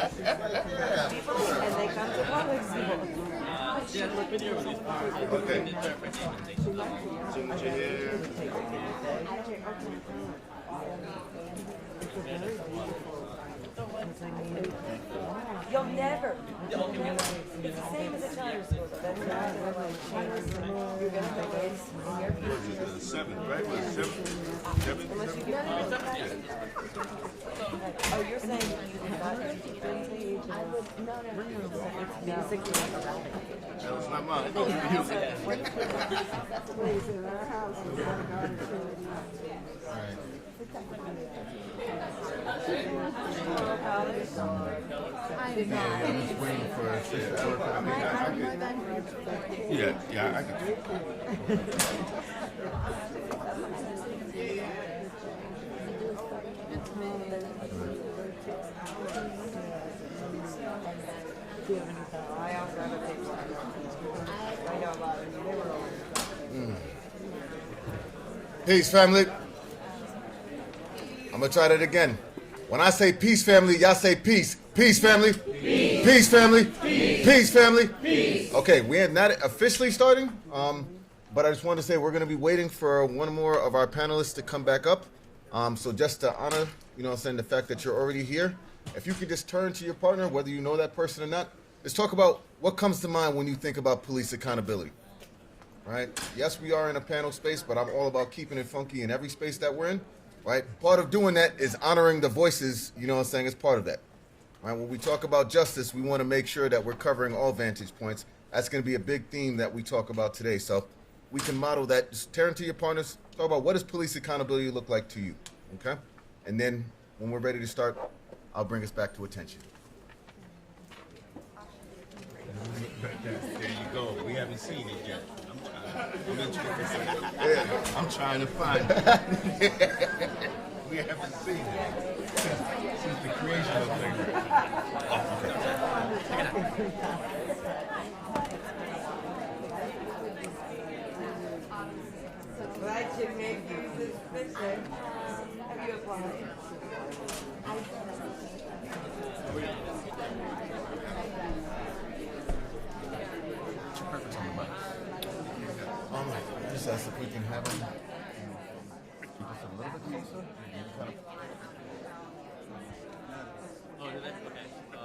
And they come to public school. Okay. Signature here. You'll never. It's the same as a charter school. That's right. You're going to pay ways in your future. Seven, right? Was it seven? Unless you get Oh, you're saying you did not I would, no. It's 60 That was not mine. That was you. in our house. I'm just waiting for a sister to work. Yeah, I can. I also have a picture. I know about it. They were all. Peace, family. I'm gonna try that again. When I say peace, family, y'all say peace. Peace, family. Peace, peace family. Peace. Peace, family. Peace. Okay, we are not officially starting, but I just wanted to say we're gonna be waiting for one more of our panelists to come back up. So just to honor, the fact that you're already here, if you could just turn to your partner, whether you know that person or not, let's talk about what comes to mind when you think about police accountability. Right? Yes, we are in a panel space, but I'm all about keeping it funky in every space that we're in. Right? Part of doing that is honoring the voices, as part of that. Right? When we talk about justice, we want to make sure that we're covering all vantage points. That's going to be a big theme that we talk about today. So we can model that. Just turn to your partners, talk about what does police accountability look like to you. Okay? And then when we're ready to start, I'll bring us back to attention. There you go. We haven't seen it yet. I'm trying to find it. We haven't seen it since the creation of things. Glad to make you this picture. Have you applied? Just ask if we can have them keep us a little bit closer. I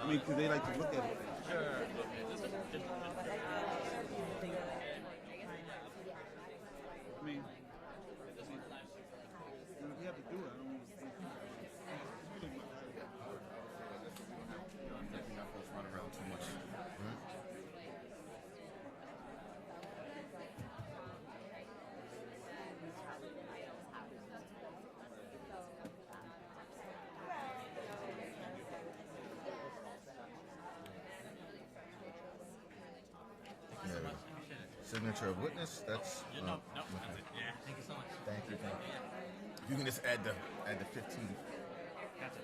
mean, because they like to look at it. I mean, if you have to do it, I don't want to run around too much. Signature of witness. That's No, that's it. Yeah, thank you so much. Thank you. You can just add the 15. That's it.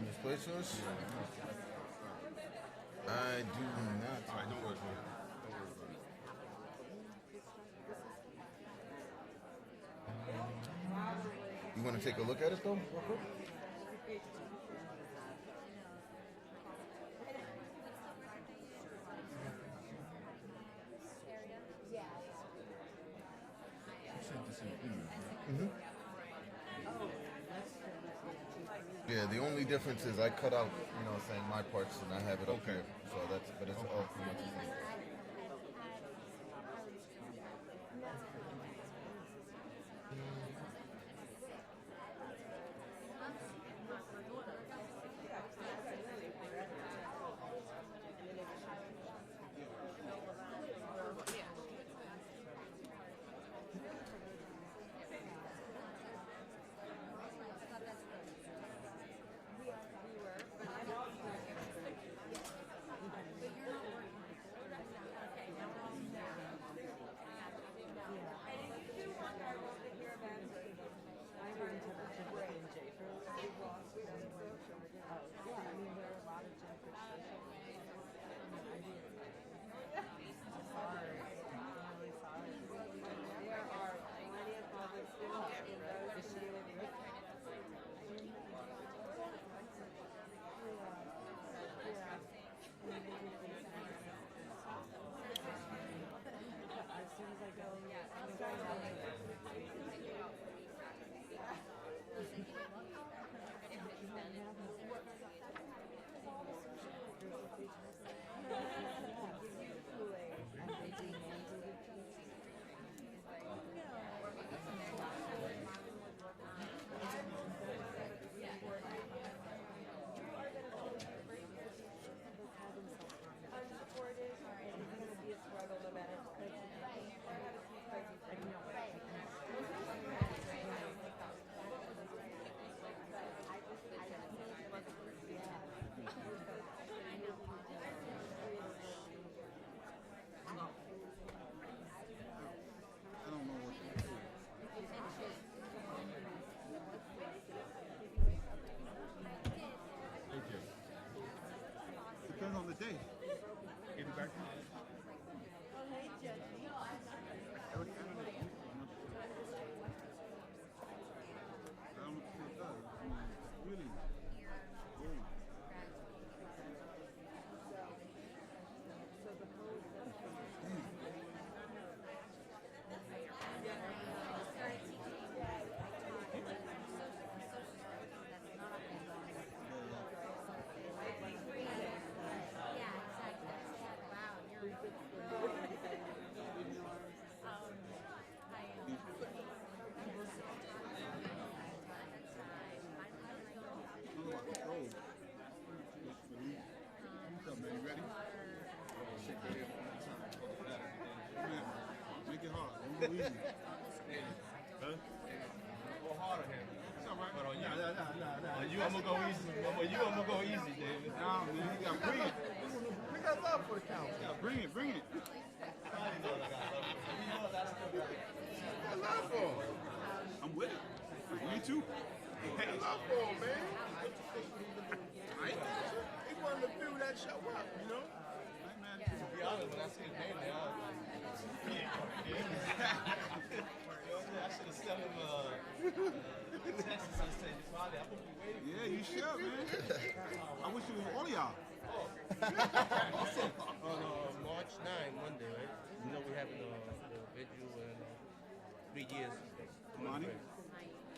Misplaced? I do not. All right, don't worry about You want to take a look at it though, real quick? The only difference is I cut out, saying my parts and I have it up Okay. here. So but it's all pretty much the same. I don't know what to do. Thank you. Depends on the day. Get it back to you. I don't know what it does. I mean, really. Very. What's up, man? You ready? Make it hard. Don't go easy. Huh? Go harder here. It's all right. But on you, Nah. on you, I'm gonna go easy. On you, I'm gonna go easy, David. Nah, man. You gotta bring it. We got love for the count. You gotta bring it. Bring it. I know I got love. You know that's still got it. I love for him. I'm with it. Me too. I love for him, man. I ain't mad at you. He's one of the few that show up, you know? I ain't mad at you. To be honest, when I see his name there, I was like, yeah. You know what I'm saying? I should have sent him a text and said, Father, I'm gonna be waiting. Yeah, you should, man. I wish it was all of y'all. On March 9, Monday, right? You know we're having the vigil and 3 years. Money?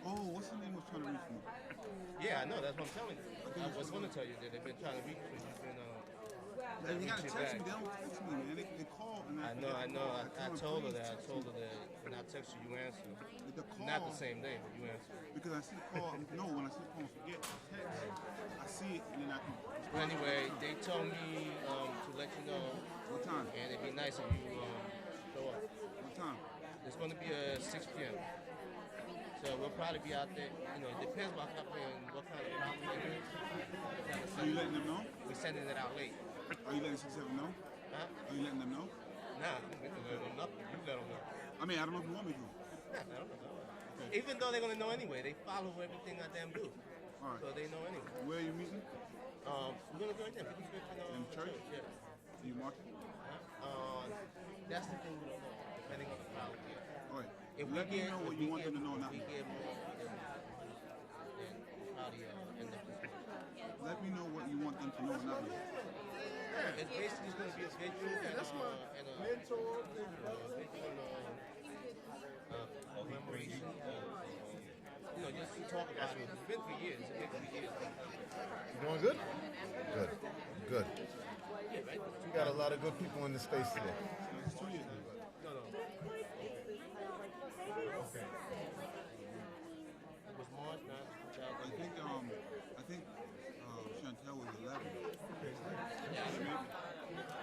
Oh, what's the name was trying to reach me? Yeah, I know. That's what I'm telling you. I was going to tell you that they've been trying to reach you. You've been. They gotta reaching text me. back. They don't text me, man. They call and I know. I told her that. When I text you, you answer. The call, Not the same day, but you answer. because I see the call. No, when I see the call and forget the text, I see it and then I can. But anyway, they told me to let you know, What time? and it'd be nice if you show up. What time? It's going to be at 6 p.m. So we'll probably be out there. You know, it depends what kind of problem it is. Are you letting them know? We're sending it out late. Are you letting 6-7 know? Huh? Are you letting them know? Nah, we can let them know. You let them know. I mean, I don't know if you want me to. Nah, I don't know. Even though they're gonna know anyway, they follow everything I damn do. All right. So they know anyway. Where are you meeting? We're gonna go in there. In church? Yeah. Are you marking? That's the thing we don't know, depending on the crowd. Yeah. All right. If Let me know what you want them to know now. If we get more, then probably end up this way. Let me know what you want them to know now. It's basically going to be a vigil and a mentor. commemoration. You know, just talk about it. It's been 3 years. It's been 3 years. You doing good? Good. Good. We got a lot of good people in the space today. It's 2 years now. No. Okay. It was March, not I think Chantel was 11.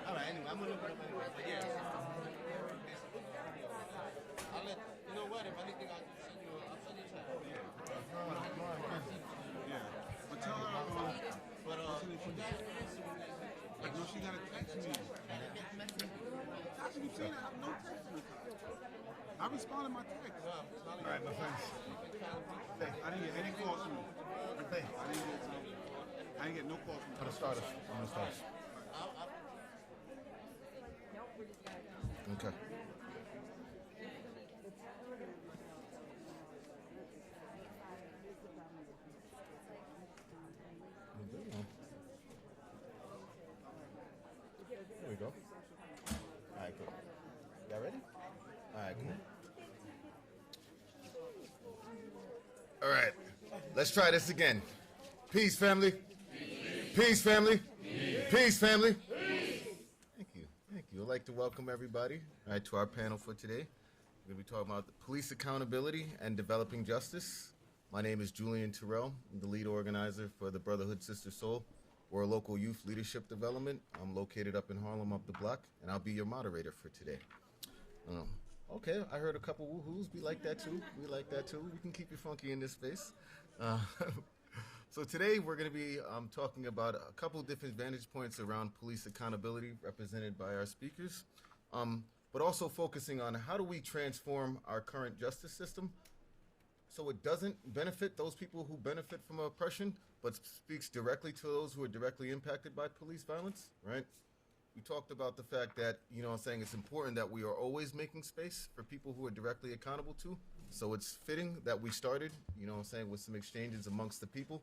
All right, anyway, I'm going to look it up anyway. But yeah. I'll let, you know what, if anything, I'll send you a chat. Yeah. But tell her, But, like, no, she got to text me. I keep saying I have no text in the car. I responded my text. All right, my friends. I didn't get any calls from you. I didn't get no calls from you. I'm gonna start us. Okay. There we go. All right, good. Y'all ready? All right, cool. All right, let's try this again. Peace, family. Peace, family. Peace, family. Thank you. I'd like to welcome everybody to our panel for today. We're going to be talking about police accountability and developing justice. My name is Julian Terrell. I'm the lead organizer for the Brotherhood Sister Soul. We're a local youth leadership development. I'm located up in Harlem, up the block, and I'll be your moderator for today. Okay, I heard a couple woohoos. We like that too. We can keep you funky in this space. So today we're going to be talking about a couple different vantage points around police accountability represented by our speakers, but also focusing on how do we transform our current justice system so it doesn't benefit those people who benefit from oppression, but speaks directly to those who are directly impacted by police violence, right? We talked about the fact that, it's important that we are always making space for people who are directly accountable to. So it's fitting that we started, with some exchanges amongst the people.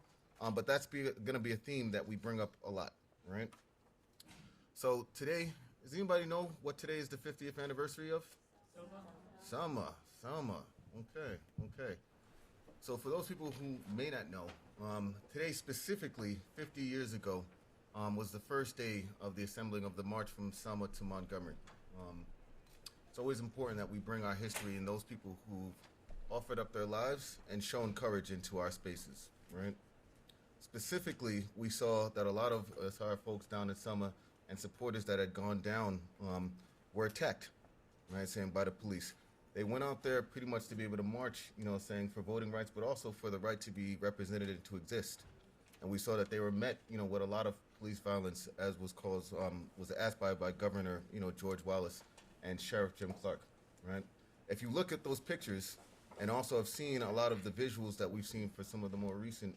But that's going to be a theme that we bring up a lot, right? So today, does anybody know what today is the 50th anniversary of? Selma. Okay. So for those people who may not know, today specifically, 50 years ago, was the first day of the assembling of the march from Selma to Montgomery. It's always important that we bring our history and those people who've offered up their lives and shown courage into our spaces, right? Specifically, we saw that a lot of our folks down in Selma and supporters that had gone down were attacked, right, by the police. They went out there pretty much to be able to march, for voting rights, but also for the right to be represented and to exist. And we saw that they were met, with a lot of police violence, as was asked by Governor, George Wallace and Sheriff Jim Clark, right? If you look at those pictures, and also have seen a lot of the visuals that we've seen for some of the more recent,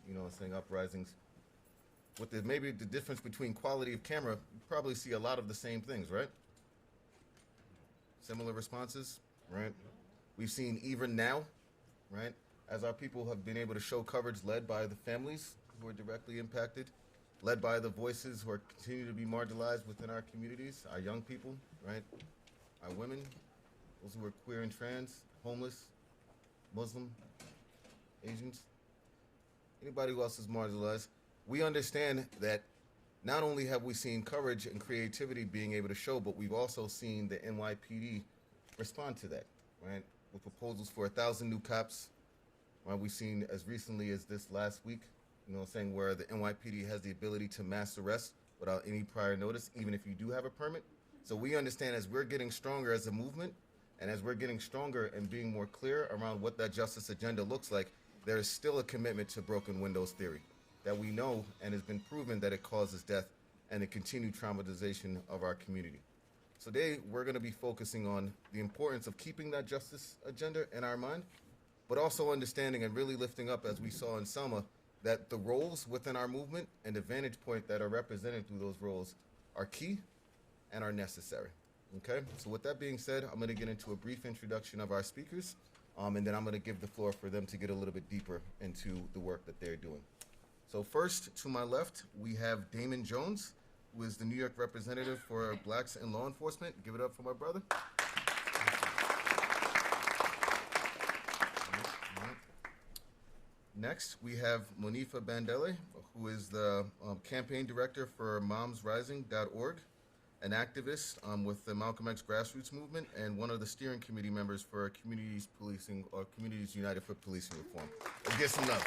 uprisings, with maybe the difference between quality of camera, you probably see a lot of the same things, right? Similar responses, right? We've seen even now, right, as our people have been able to show coverage led by the families who are directly impacted, led by the voices who are continue to be marginalized within our communities, our young people, right, our women, those who are queer and trans, homeless, Muslim, Asians, anybody who else is marginalized. We understand that not only have we seen courage and creativity being able to show, but we've also seen the NYPD respond to that, right? With proposals for 1,000 new cops, right? We've seen as recently as this last week, where the NYPD has the ability to mass arrest without any prior notice, even if you do have a permit. So we understand as we're getting stronger as a movement, and as we're getting stronger and being more clear around what that justice agenda looks like, there is still a commitment to broken windows theory that we know and has been proven that it causes death and the continued traumatization of our community. So today, we're going to be focusing on the importance of keeping that justice agenda in our mind, but also understanding and really lifting up, as we saw in Selma, that the roles within our movement and the vantage point that are represented through those roles are key and are necessary. Okay, so with that being said, I'm going to get into a brief introduction of our speakers, and then I'm going to give the floor for them to get a little bit deeper into the work that they're doing. So first, to my left, we have Damon Jones, who is the New York representative for Blacks in Law Enforcement. Give it up for my brother. Next, we have Monifa Bandele, who is the campaign director for MomsRising.org, an activist with the Malcolm X grassroots movement, and one of the steering committee members for Communities Policing or Communities United for Policing Reform. Let's get some love.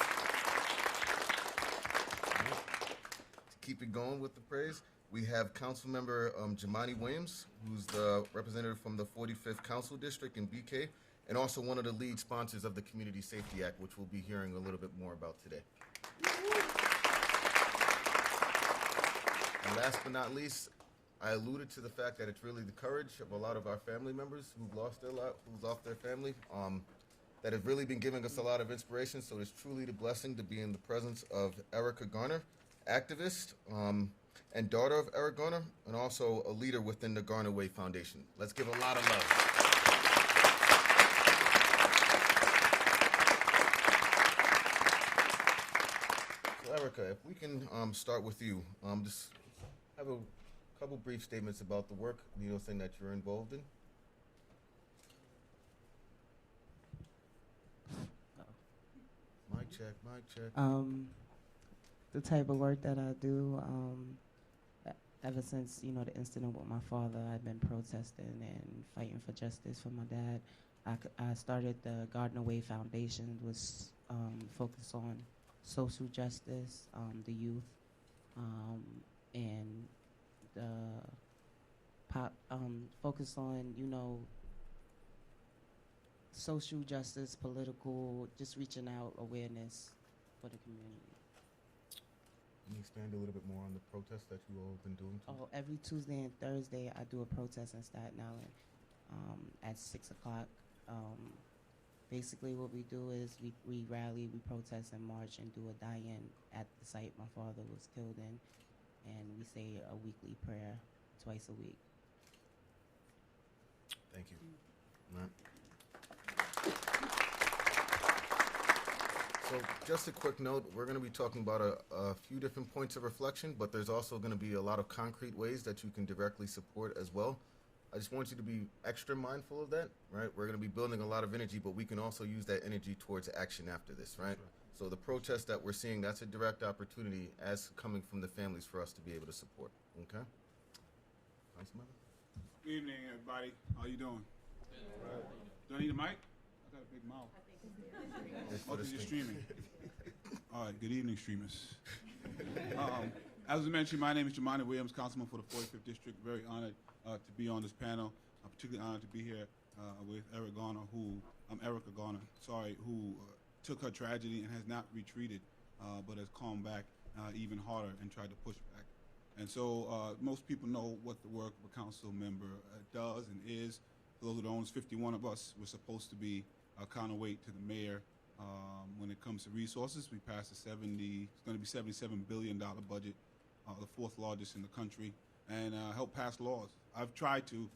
To keep it going with the praise, we have Councilmember Jamani Williams, who's the representative from the 45th Council District in BK, and also one of the lead sponsors of the Community Safety Act, which we'll be hearing a little bit more about today. And last but not least, I alluded to the fact that it's really the courage of a lot of our family members who've lost their family, that have really been giving us a lot of inspiration. So it's truly the blessing to be in the presence of Erica Garner, activist, and daughter of Eric Garner, and also a leader within the Garner Way Foundation. Let's give a lot of love. So Erica, if we can start with you, just have a couple brief statements about the work, thing that you're involved in. Mic check, mic check. The type of work that I do, ever since, the incident with my father, I've been protesting and fighting for justice for my dad. I started the Garden Way Foundation, which focused on social justice, the youth, and the focus on, social justice, political, just reaching out awareness for the community. Can you expand a little bit more on the protests that you all have been doing? Oh, every Tuesday and Thursday, I do a protest in Staten Island at 6 o'clock. Basically, what we do is we rally, we protest and march and do a die-in at the site my father was killed in, and we say a weekly prayer twice a week. Thank you. All right. So just a quick note, we're going to be talking about a few different points of reflection, but there's also going to be a lot of concrete ways that you can directly support as well. I just want you to be extra mindful of that, right? We're going to be building a lot of energy, but we can also use that energy towards action after this, right? Sure. So the protest that we're seeing, that's a direct opportunity as coming from the families for us to be able to support, okay? Good evening, everybody. How you doing? Good. Do I need a mic? I got a big mouth. Oh, because you're streaming. All right, good evening, streamers. As was mentioned, my name is Jamani Williams, councilman for the 45th District. Very honored to be on this panel. I'm particularly honored to be here with Erica Garner, who took her tragedy and has not retreated, but has come back even harder and tried to push back. And so most people know what the work of a council member does and is. For those who don't, 51 of us were supposed to be a counterweight to the mayor when it comes to resources. We passed it's going to be $77 billion budget, the fourth largest in the country, and help pass laws. I've tried to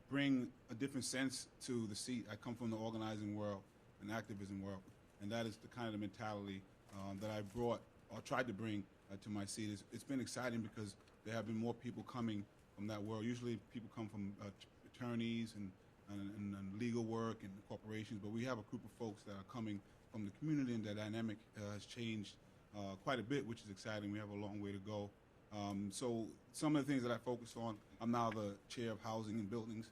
bring a different sense to the seat. I come from the organizing world and activism world, and that is the kind of mentality that I brought or tried to bring to my seat. It's been exciting because there have been more people coming from that world. Usually people come from attorneys and legal work and corporations, but we have a group of folks that are coming from the community, and the dynamic has changed quite a bit, which is exciting. We have a long way to go. So some of the things that I focus on, I'm now the chair of housing and buildings,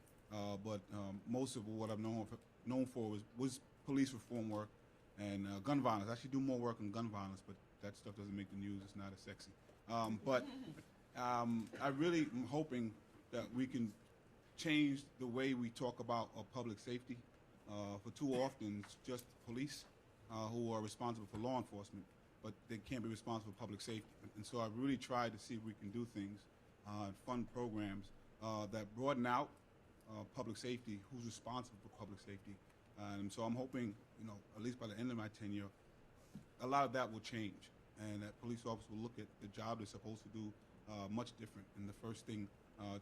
but most of what I'm known for was police reform work and gun violence. I actually do more work on gun violence, but that stuff doesn't make the news. It's not as sexy. I really am hoping that we can change the way we talk about public safety. For too often, it's just police who are responsible for law enforcement, but they can't be responsible for public safety. And so I've really tried to see if we can do things, fund programs that broaden out public safety, who's responsible for public safety. And so I'm hoping, at least by the end of my tenure, a lot of that will change, and that police officers will look at the job they're supposed to do much different. And the first thing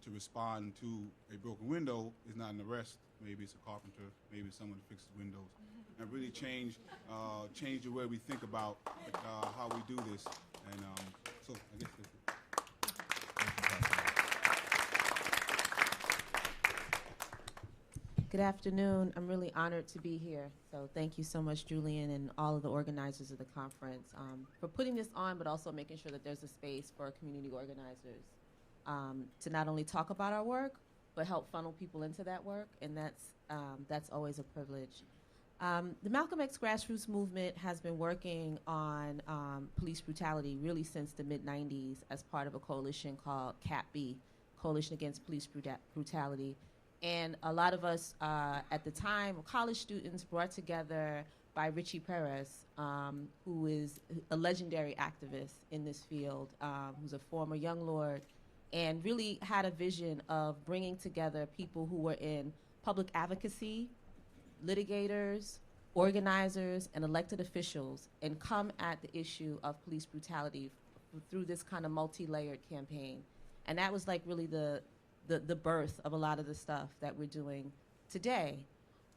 to respond to a broken window is not an arrest. Maybe it's a carpenter, maybe it's someone who fixes windows. And really change the way we think about how we do this. And so I guess that's it. Good afternoon. I'm really honored to be here. So thank you so much, Julian, and all of the organizers of the conference for putting this on, but also making sure that there's a space for community organizers to not only talk about our work, but help funnel people into that work, and that's always a privilege. The Malcolm X grassroots movement has been working on police brutality really since the mid-90s as part of a coalition called CAPB, Coalition Against Police Brutality. And a lot of us at the time, college students brought together by Richie Perez, who is a legendary activist in this field, who's a former Young Lord, and really had a vision of bringing together people who were in public advocacy, litigators, organizers, and elected officials, and come at the issue of police brutality through this kind of multi-layered campaign. And that was like really the birth of a lot of the stuff that we're doing today.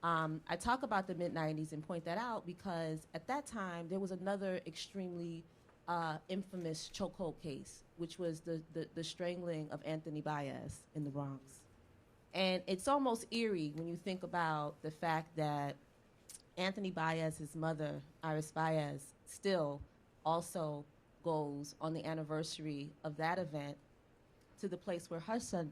I talk about the mid-90s and point that out because at that time, there was another extremely infamous chokehold case, which was the strangling of Anthony Baez in the Bronx. And it's almost eerie when you think about the fact that Anthony Baez's mother, Iris Baez, still also goes on the anniversary of that event to the place where her son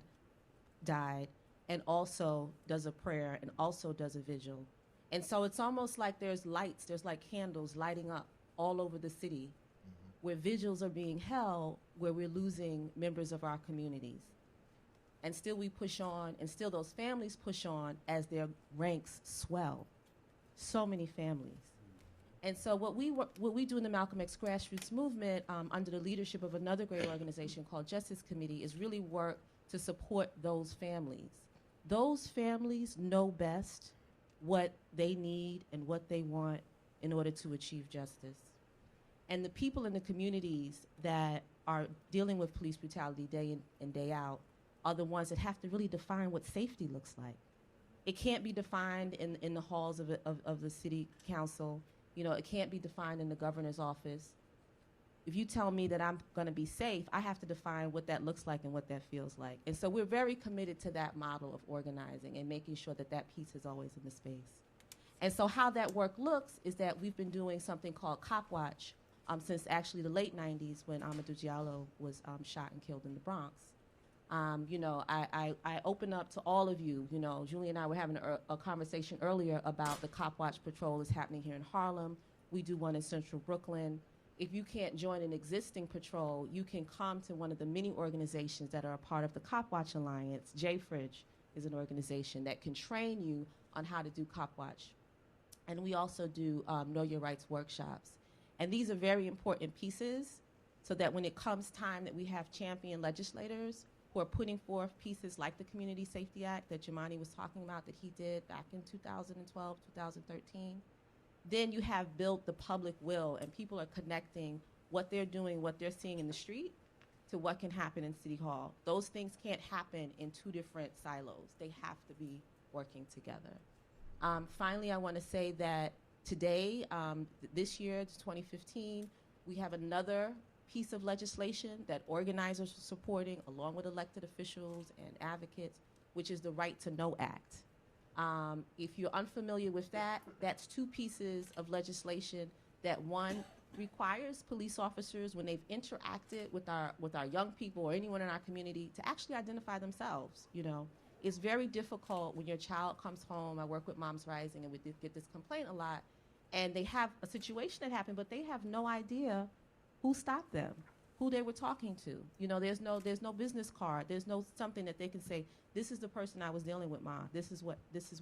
died and also does a prayer and also does a vigil. And so it's almost like there's lights, there's like candles lighting up all over the city where vigils are being held, where we're losing members of our communities. And still we push on, and still those families push on as their ranks swell. So many families. And so what we do in the Malcolm X grassroots movement under the leadership of another great organization called Justice Committee is really work to support those families. Those families know best what they need and what they want in order to achieve justice. And the people in the communities that are dealing with police brutality day in and day out are the ones that have to really define what safety looks like. It can't be defined in the halls of the city council. You know, it can't be defined in the governor's office. If you tell me that I'm gonna be safe, I have to define what that looks like and what that feels like. And so we're very committed to that model of organizing and making sure that that piece is always in the space. And so how that work looks is that we've been doing something called Cop Watch since actually the late 90s when Amadou Diallo was shot and killed in the Bronx. You know, I open up to all of you. You know, Julie and I were having a conversation earlier about the Cop Watch patrol that's happening here in Harlem. We do one in Central Brooklyn. If you can't join an existing patrol, you can come to one of the many organizations that are a part of the Cop Watch Alliance. JFridge is an organization that can train you on how to do Cop Watch. And we also do Know Your Rights workshops. And these are very important pieces so that when it comes time that we have champion legislators who are putting forth pieces like the Community Safety Act that Jamani was talking about that he did back in 2012, 2013, then you have built the public will and people are connecting what they're doing, what they're seeing in the street to what can happen in City Hall. Those things can't happen in two different silos. They have to be working together. Finally, I want to say that today, this year, 2015, we have another piece of legislation that organizers are supporting along with elected officials and advocates, which is the Right to Know Act. If you're unfamiliar with that, that's two pieces of legislation that one requires police officers when they've interacted with our young people or anyone in our community to actually identify themselves. You know, it's very difficult when your child comes home. I work with Moms Rising and we get this complaint a lot, and they have a situation that happened, but they have no idea who stopped them, who they were talking to. You know, there's no business card. There's no something that they can say, this is the person I was dealing with, Ma. This is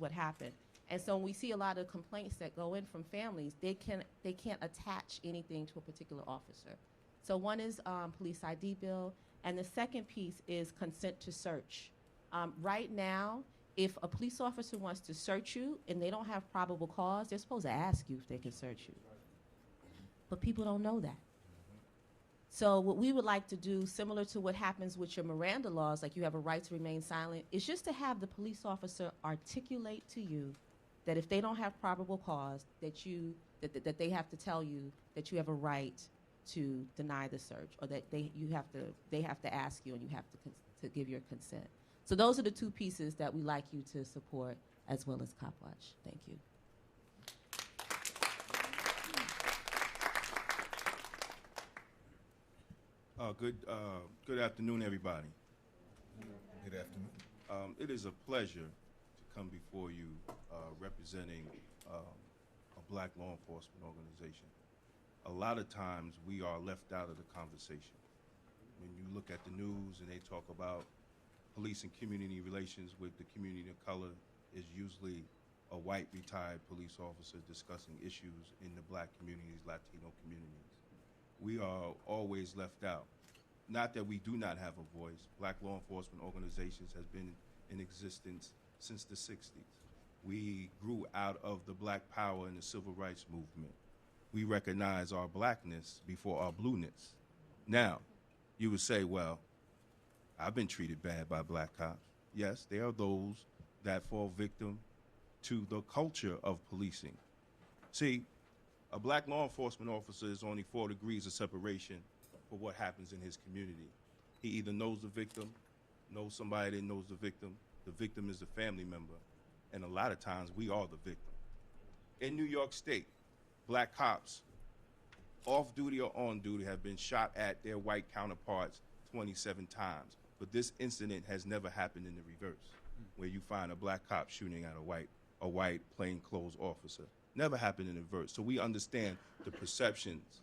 what happened. And so when we see a lot of complaints that go in from families, they can't attach anything to a particular officer. So one is police ID bill, and the second piece is consent to search. Right now, if a police officer wants to search you and they don't have probable cause, they're supposed to ask you if they can search you. But people don't know that. So what we would like to do, similar to what happens with your Miranda laws, like you have a right to remain silent, is just to have the police officer articulate to you that if they don't have probable cause, that they have to tell you that you have a right to deny the search, or that they have to ask you and you have to give your consent. So those are the two pieces that we like you to support. as well as Cop Watch. Thank you. Good afternoon, everybody. Good afternoon. It is a pleasure to come before you representing a black law enforcement organization. A lot of times we are left out of the conversation. When you look at the news and they talk about police and community relations with the community of color, is usually a white retired police officer discussing issues in the black communities, Latino communities. We are always left out. Not that we do not have a voice. Black law enforcement organizations has been in existence since the 60s. We grew out of the black power and the civil rights movement. We recognize our blackness before our blueness. Now, you would say, well, I've been treated bad by black cops. Yes, there are those that fall victim to the culture of policing. See, a black law enforcement officer is only 4 degrees of separation for what happens in his community. He either knows the victim, knows somebody that knows the victim is a family member, and a lot of times we are the victim. In New York State, black cops, off duty or on duty, have been shot at their white counterparts 27 times. But this incident has never happened in the reverse, where you find a black cop shooting at a white plainclothes officer. Never happened in the reverse. So we understand the perceptions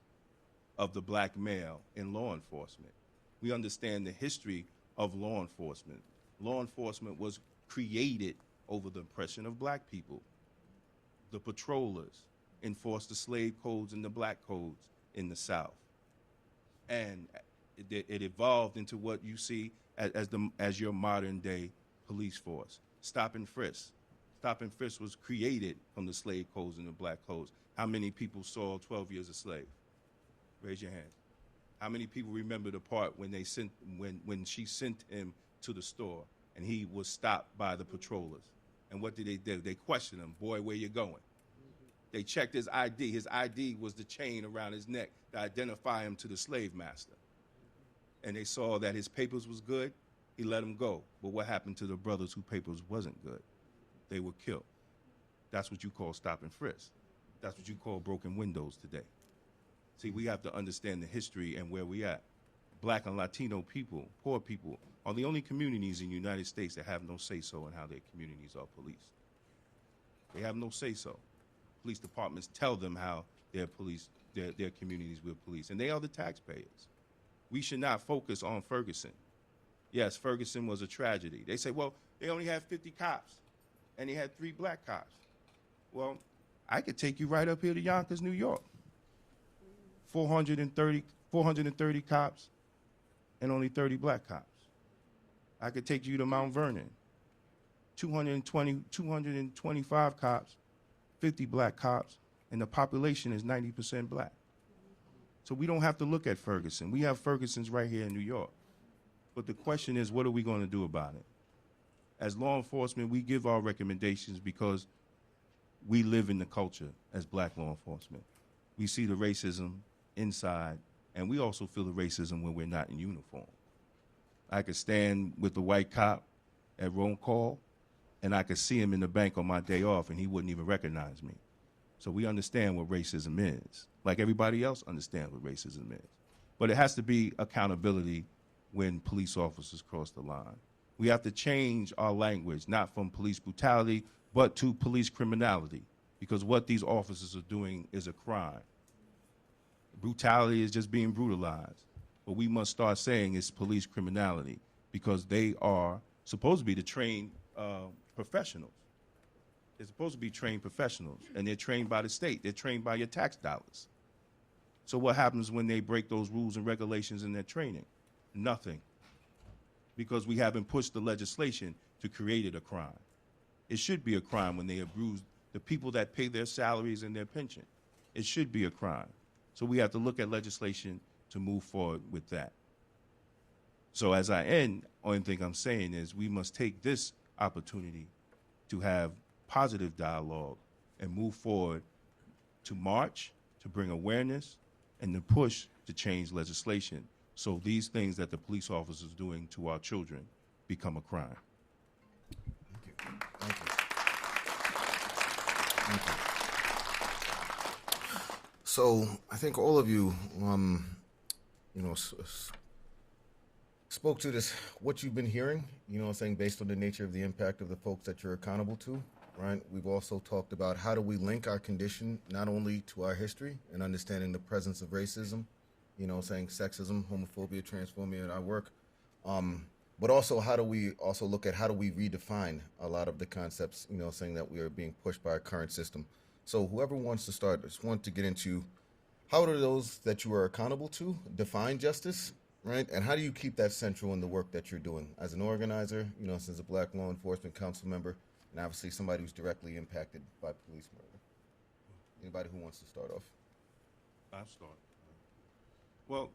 of the black male in law enforcement. We understand the history of law enforcement. Law enforcement was created over the oppression of black people. The patrollers enforced the slave codes and the black codes in the South. And it evolved into what you see as your modern day police force. Stop and frisk. Stop and frisk was created from the slave codes and the black codes. How many people saw 12 Years a Slave? Raise your hand. How many people remember the part when when she sent him to the store and he was stopped by the patrollers? And what did they do? They questioned him. Boy, where you going? They checked his ID. His ID was the chain around his neck to identify him to the slave master. And they saw that his papers was good. He let him go. But what happened to the brothers whose papers wasn't good? They were killed. That's what you call stop and frisk. That's what you call broken windows today. See, we have to understand the history and where we at. Black and Latino people, poor people, are the only communities in the United States that have no say-so in how their communities are policed. They have no say-so. Police departments tell them how their communities will police, and they are the taxpayers. We should not focus on Ferguson. Yes, Ferguson was a tragedy. They say, well, they only had 50 cops, and they had 3 black cops. Well, I could take you right up here to Yonkers, New York. 430 cops and only 30 black cops. I could take you to Mount Vernon. 225 cops, 50 black cops, and the population is 90% black. So we don't have to look at Ferguson. We have Fergusons right here in New York. But the question is, what are we going to do about it? As law enforcement, we give our recommendations because we live in the culture as black law enforcement. We see the racism inside, and we also feel the racism when we're not in uniform. I could stand with the white cop at roll call, and I could see him in the bank on my day off, and he wouldn't even recognize me. So we understand what racism is, like everybody else understands what racism is. But it has to be accountability when police officers cross the line. We have to change our language, not from police brutality, but to police criminality, because what these officers are doing is a crime. Brutality is just being brutalized. What we must start saying is police criminality, because they are supposed to be the trained professionals. They're supposed to be trained professionals, and they're trained by the state. They're trained by your tax dollars. So what happens when they break those rules and regulations in their training? Nothing, because we haven't pushed the legislation to create it a crime. It should be a crime when they abuse the people that pay their salaries and their pension. It should be a crime. So we have to look at legislation to move forward with that. So as I end, only thing I'm saying is we must take this opportunity to have positive dialogue and move forward to march, to bring awareness, and to push to change legislation so these things that the police officers are doing to our children become a crime. Thank you. Thank you. So I think all of you, spoke to this, what you've been hearing, saying based on the nature of the impact of the folks that you're accountable to, right? We've also talked about how do we link our condition not only to our history and understanding the presence of racism, saying sexism, homophobia, transphobia in our work, but also how do we also look at how do we redefine a lot of the concepts, saying that we are being pushed by our current system. So whoever wants to start, I just want to get into how do those that you are accountable to define justice, right? And how do you keep that central in the work that you're doing as an organizer, as a Black law enforcement council member, and obviously somebody who's directly impacted by police murder? Anybody who wants to start off? I'll start. Well,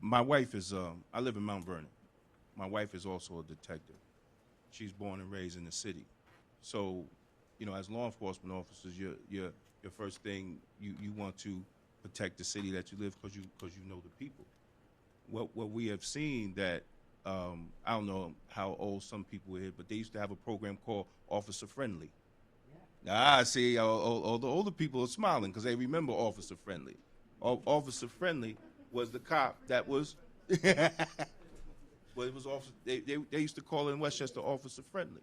my wife is, I live in Mount Vernon. My wife is also a detective. She's born and raised in the city. So, as law enforcement officers, your first thing, you want to protect the city that you live because you know the people. What we have seen that, I don't know how old some people are, but they used to have a program called Officer Friendly. Yeah. See, all the older people are smiling because they remember Officer Friendly. Officer Friendly was the cop that was, well, it was officer, they used to call it in Westchester Officer Friendly.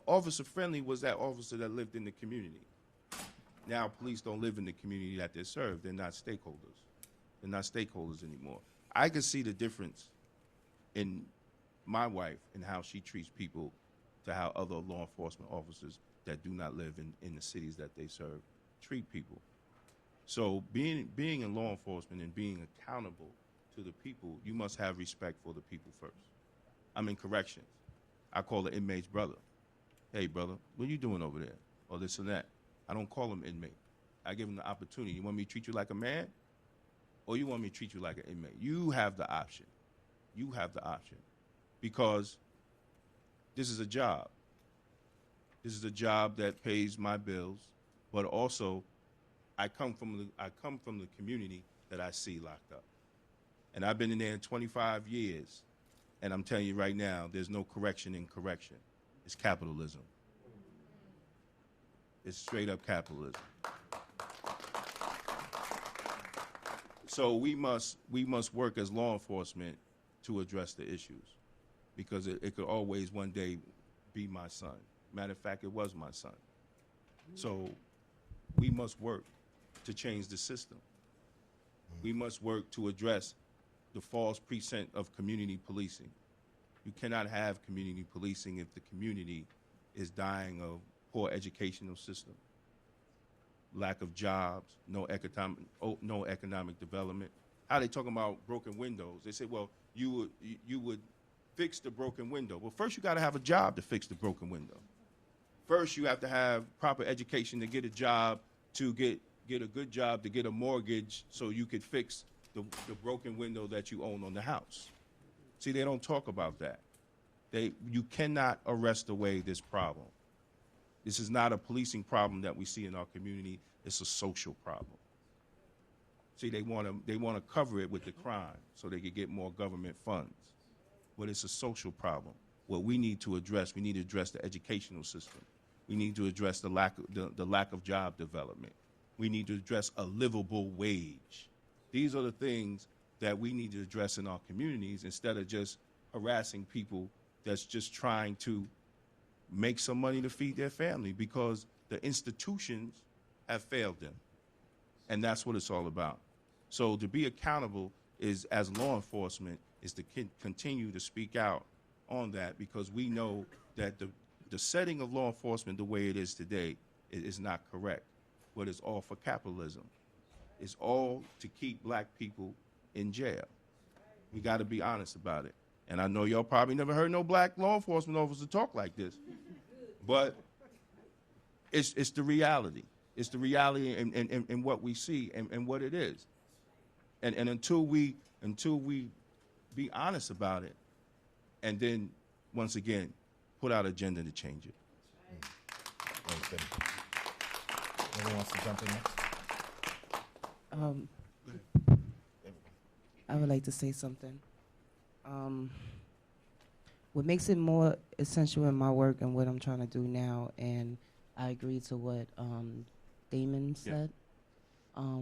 Officer Friendly was that officer that lived in the community. Now police don't live in the community that they serve. They're not stakeholders. They're not stakeholders anymore. I can see the difference in my wife and how she treats people to how other law enforcement officers that do not live in the cities that they serve treat people. So being in law enforcement and being accountable to the people, you must have respect for the people first. I'm in corrections. I call the inmate's brother. Hey, brother, what are you doing over there? Or this and that. I don't call him inmate. I give him the opportunity. You want me to treat you like a man? Or you want me to treat you like an inmate? You have the option. You have the option. Because this is a job. This is a job that pays my bills, but also I come from the community that I see locked up. And I've been in there 25 years, and I'm telling you right now, there's no correction in correction. It's capitalism. It's straight up capitalism. So we must work as law enforcement to address the issues, because it could always one day be my son. Matter of fact, it was my son. So we must work to change the system. We must work to address the false pretense of community policing. You cannot have community policing if the community is dying of poor educational system, lack of jobs, no economic development. How they talking about broken windows? They say, well, you would fix the broken window. Well, first you got to have a job to fix the broken window. First you have to have proper education to get a job, to get a good job, to get a mortgage so you could fix the broken window that you own on the house. See, they don't talk about that. You cannot arrest away this problem. This is not a policing problem that we see in our community. It's a social problem. See, they want to cover it with the crime so they can get more government funds. But it's a social problem. What we need to address the educational system. We need to address the lack of job development. We need to address a livable wage. These are the things that we need to address in our communities instead of just harassing people that's just trying to make some money to feed their family, because the institutions have failed them. And that's what it's all about. So to be accountable is, as law enforcement, is to continue to speak out on that, because we know that the setting of law enforcement the way it is today is not correct. But it's all for capitalism. It's all to keep black people in jail. We got to be honest about it. And I know y'all probably never heard no black law enforcement officer talk like this, but it's the reality. It's the reality in what we see and what it is. And until we be honest about it, and then once again put out an agenda to change it. Thanks, Ben. Anyone wants to jump in next? I would like to say something. What makes it more essential in my work and what I'm trying to do now, and I agree to what Damon said,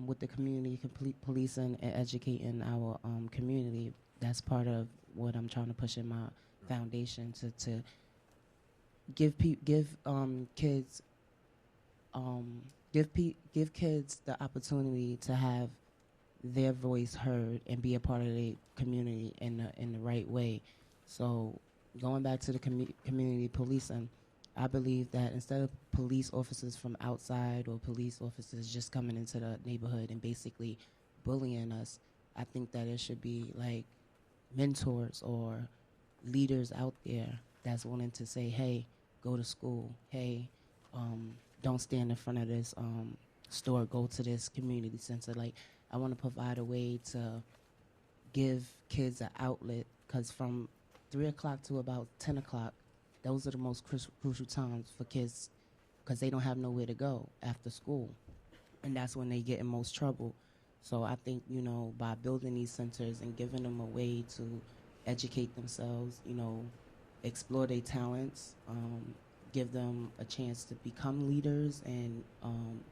with the community policing and educating our community. That's part of what I'm trying to push in my foundation to give kids give kids the opportunity to have their voice heard and be a part of the community in the right way. So going back to the community policing, I believe that instead of police officers from outside or police officers just coming into the neighborhood and basically bullying us, I think that it should be like mentors or leaders out there that's willing to say, hey, go to school. Hey, don't stand in front of this store. Go to this community center. Like, I want to provide a way to give kids an outlet, because from 3 o'clock to about 10 o'clock, those are the most crucial times for kids, because they don't have nowhere to go after school. And that's when they get in most trouble. So I think, you know, by building these centers and giving them a way to educate themselves, you know, explore their talents, give them a chance to become leaders, and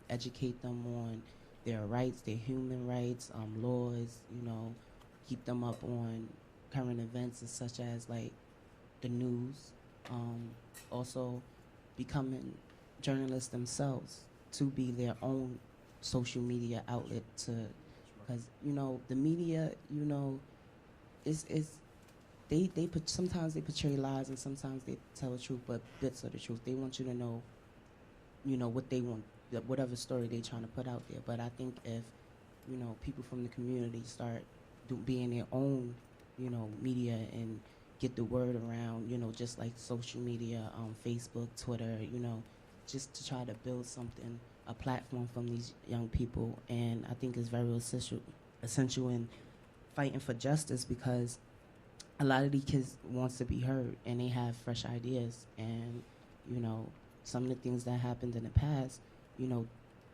educate them on their rights, their human rights, laws, you know, keep them up on current events such as like the news, also becoming journalists themselves to be their own social media outlet, to, because, you know, the media, you know, they sometimes they portray lies and sometimes they tell the truth, but bits of the truth. They want you to know, you know, what they want, whatever story they're trying to put out there. But I think if, you know, people from the community start being their own, you know, media and get the word around, you know, just like social media, Facebook, Twitter, you know, just to try to build something, a platform from these young people. And I think it's very essential in fighting for justice, because a lot of these kids wants to be heard and they have fresh ideas. And, you know, some of the things that happened in the past, you know,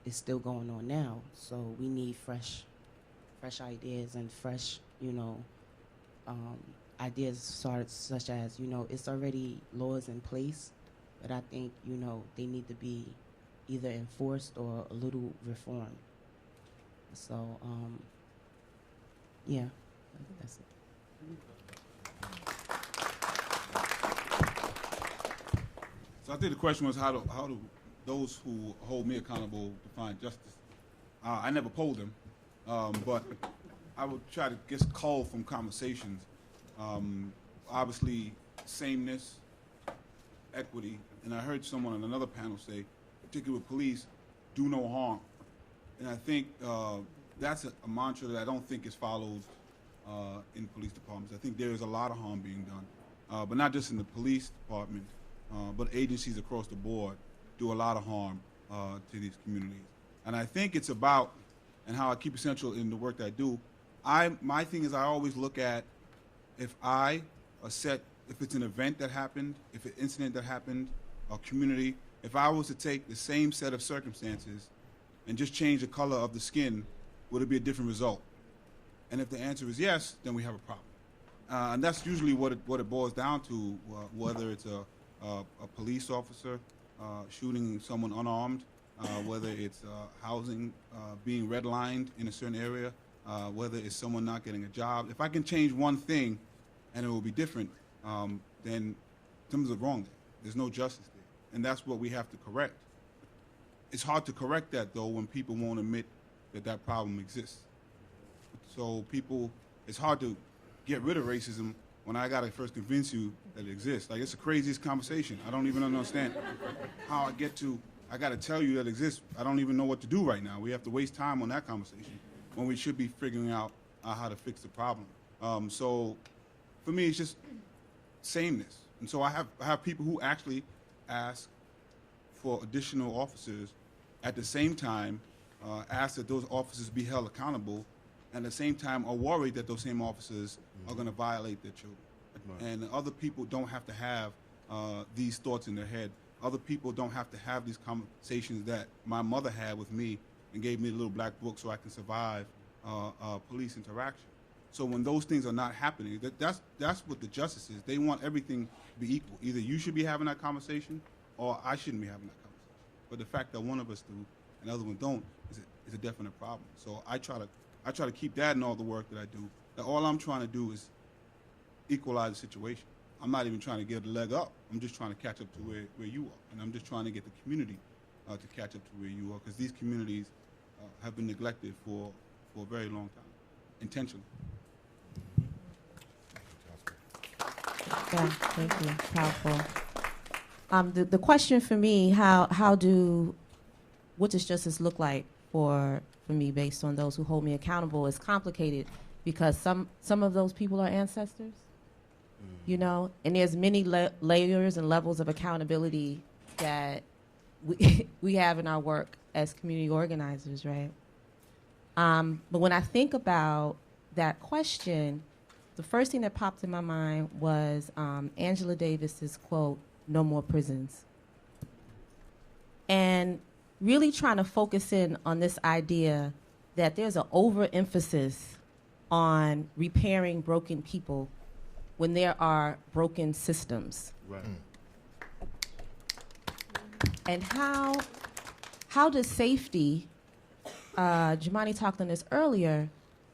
is still going on now. So we need fresh ideas and fresh, you know, ideas such as, you know, it's already laws in place, but I think, you know, they need to be either enforced or a little reformed. So, yeah, I think that's it. So I think the question was how do those who hold me accountable define justice? I never polled them, but I would try to get cull from conversations. Obviously, sameness, equity, and I heard someone on another panel say, particularly with police, do no harm. And I think that's a mantra that I don't think is followed in police departments. I think there is a lot of harm being done, but not just in the police department, but agencies across the board do a lot of harm to these communities. And I think it's about, and how I keep it central in the work that I do, my thing is I always look at if it's an event that happened, if an incident that happened, a community, if I was to take the same set of circumstances and just change the color of the skin, would it be a different result? And if the answer is yes, then we have a problem. And that's usually what it boils down to, whether it's a police officer shooting someone unarmed, whether it's housing being redlined in a certain area, whether it's someone not getting a job. If I can change one thing and it will be different, then something's wrong there. There's no justice there. And that's what we have to correct. It's hard to correct that, though, when people won't admit that that problem exists. So it's hard to get rid of racism when I got to first convince you that it exists. Like, it's the craziest conversation. I don't even understand how I got to tell you that it exists. I don't even know what to do right now. We have to waste time on that conversation when we should be figuring out how to fix the problem. So for me, it's just sameness. And so I have people who actually ask for additional officers, at the same time ask that those officers be held accountable, and at the same time are worried that those same officers are going to violate their children. Right. And other people don't have to have these thoughts in their head. Other people don't have to have these conversations that my mother had with me and gave me the little black book so I can survive police interaction. So when those things are not happening, that's what the justice is. They want everything to be equal. Either you should be having that conversation or I shouldn't be having that conversation. But the fact that one of us do and the other one don't is a definite problem. So I try to keep that in all the work that I do. That all I'm trying to do is equalize the situation. I'm not even trying to get a leg up. I'm just trying to catch up to where you are. And I'm just trying to get the community to catch up to where you are, because these communities have been neglected for a very long time, intentionally. Yeah, thank you. Powerful. The question for me, what does justice look like for me based on those who hold me accountable is complicated, because some of those people are ancestors, you know, and there's many layers and levels of accountability that we have in our work as community organizers, right? But when I think about that question, the first thing that popped in my mind was Angela Davis's quote, "No more prisons." And really trying to focus in on this idea that there's an overemphasis on repairing broken people when there are broken systems. Right. And how does safety, Jumani talked on this earlier,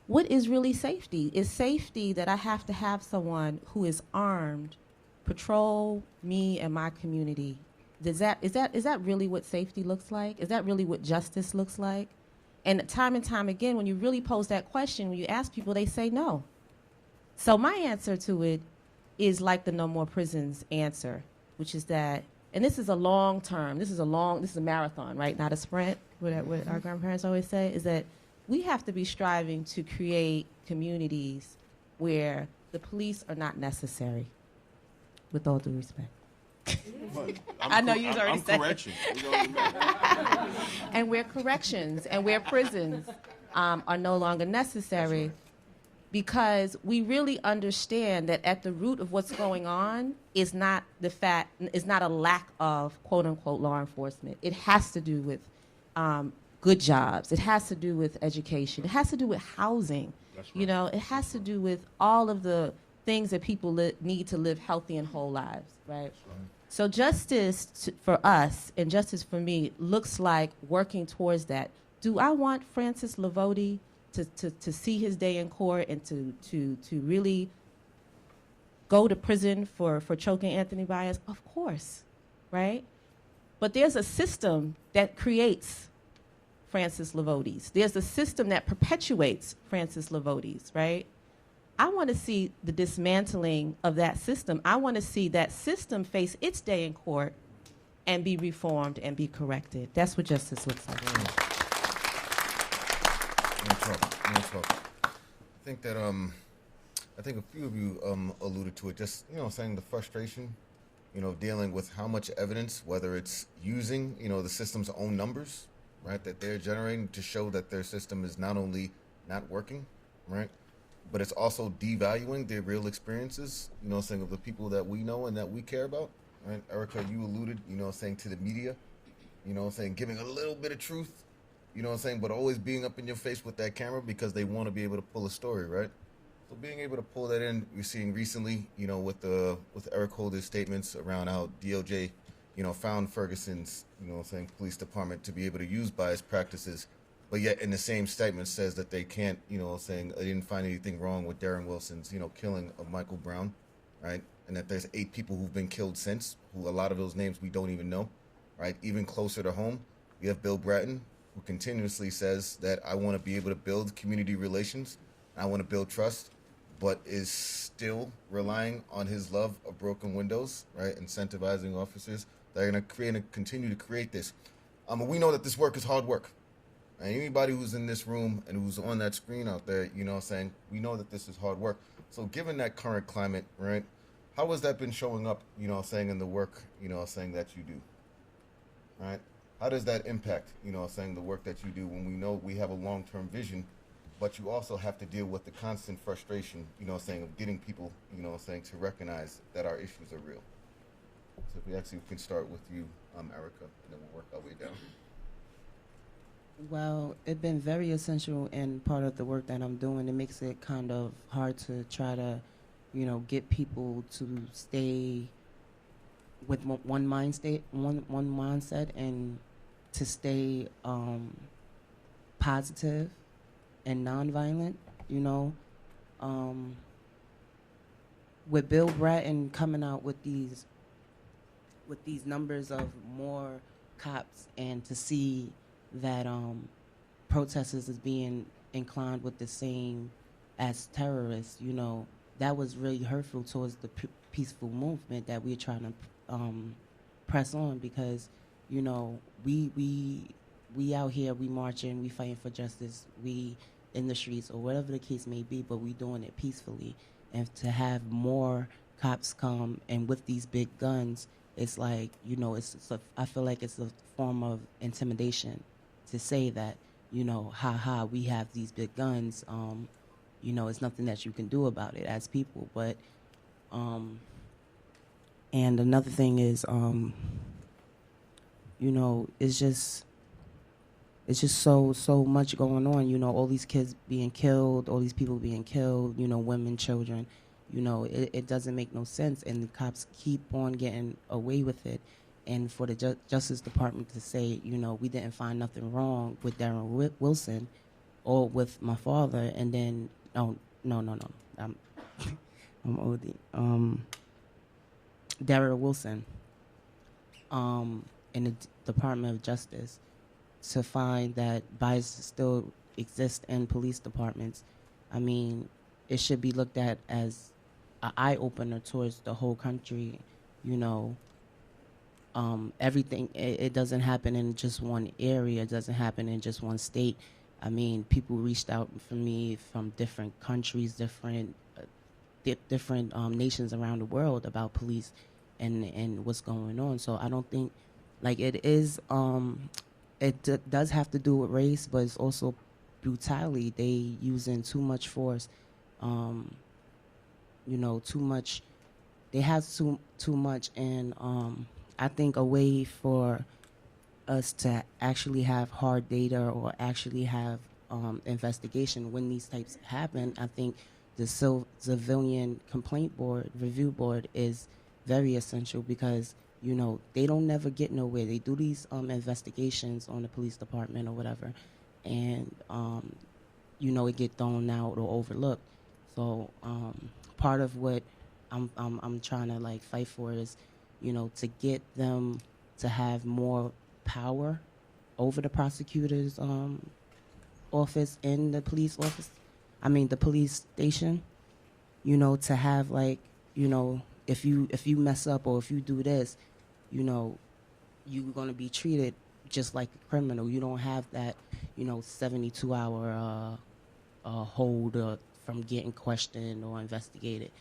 what is really safety? Is safety that I have to have someone who is armed patrol me and my community? Is that really what safety looks like? Is that really what justice looks like? And time again, when you really pose that question, when you ask people, they say no. So my answer to it is like the no more prisons answer, which is that, and this is a long term, this is a marathon, right? Not a sprint, what our grandparents always say, is that we have to be striving to create communities where the police are not necessary, with all due respect. I know you already said correction. And where corrections and where prisons are no longer necessary, because we really understand that at the root of what's going on is not a lack of quote unquote law enforcement. It has to do with good jobs. It has to do with education. It has to do with housing. That's right. You know, it has to do with all of the things that people need to live healthy and whole lives, right? So justice for us and justice for me looks like working towards that. Do I want Francis Lavoti to see his day in court and to really go to prison for choking Anthony Baez? Of course, right? But there's a system that creates Francis Lavotis. There's a system that perpetuates Francis Lavotis, right? I want to see the dismantling of that system. I want to see that system face its day in court and be reformed and be corrected. That's what justice looks like. No trouble. I think that I think a few of you alluded to it. Just saying the frustration, dealing with how much evidence, whether it's using the system's own numbers, right, that they're generating to show that their system is not only not working, right, but it's also devaluing their real experiences, saying of the people that we know and that we care about, right? Erica, you alluded, saying to the media, saying giving a little bit of truth, but always being up in your face with that camera because they want to be able to pull a story, right? So being able to pull that in, we're seeing recently, with Eric Holder's statements around how DOJ, found Ferguson's, police department to be able to use bias practices, but yet in the same statement says that they can't, saying they didn't find anything wrong with Darren Wilson's, killing of Michael Brown, right? And that there's 8 people who've been killed since, who a lot of those names we don't even know, right? Even closer to home, we have Bill Bratton, who continuously says that I want to be able to build community relations, I want to build trust, but is still relying on his love of broken windows, right? Incentivizing officers that are going to continue to create this. We know that this work is hard work. And anybody who's in this room and who's on that screen out there, saying, we know that this is hard work. So given that current climate, right, how has that been showing up, saying in the work, saying that you do, right? How does that impact, saying the work that you do when we know we have a long-term vision, but you also have to deal with the constant frustration, saying of getting people, saying to recognize that our issues are real. So if we actually can start with you, Erica, and then we'll work our way down. Well, it's been very essential in part of the work that I'm doing. It makes it kind of hard to try to, get people to stay with one mindset, and to stay positive and nonviolent, you know. With Bill Bratton coming out with these numbers of more cops, and to see that protesters is being inclined with the same as terrorists, you know, that was really hurtful towards the peaceful movement that we're trying to press on, because, you know, we out here, we marching, we fighting for justice, we in the streets or whatever the case may be, but we doing it peacefully. And to have more cops come and with these big guns, it's like, you know, I feel like it's a form of intimidation to say that, you know, we have these big guns. You know, it's nothing that you can do about it as people. But, and another thing is, you know, it's just so much going on. You know, all these kids being killed, all these people being killed, you know, women, children. You know, it doesn't make no sense, and the cops keep on getting away with it. And for the Justice Department to say, you know, we didn't find nothing wrong with Darren Wilson or with my father, and then, no, I'm OD. Darren Wilson, in the Department of Justice, to find that Baez still exists in police departments. I mean, it should be looked at as an eye-opener towards the whole country. You know, everything, it doesn't happen in just one area. It doesn't happen in just one state. I mean, people reached out for me from different countries, different nations around the world about police and what's going on. So I don't think, like, it is, does have to do with race, but it's also brutality. They using too much force, you know, too much. They have too much, and I think a way for us to actually have hard data or actually have investigation when these types happen, I think the Civilian Complaint Board, Review Board is very essential, because, you know, they don't never get nowhere. They do these investigations on the police department or whatever, and, you know, it get thrown out or overlooked. So part of what I'm trying to, like, fight for is, you know, to get them to have more power over the prosecutor's office in the police office. I mean, the police station, you know, to have, like, you know, if you mess up or if you do this, you know, you're going to be treated just like a criminal. You don't have that, you know, 72-hour hold from getting questioned or investigated.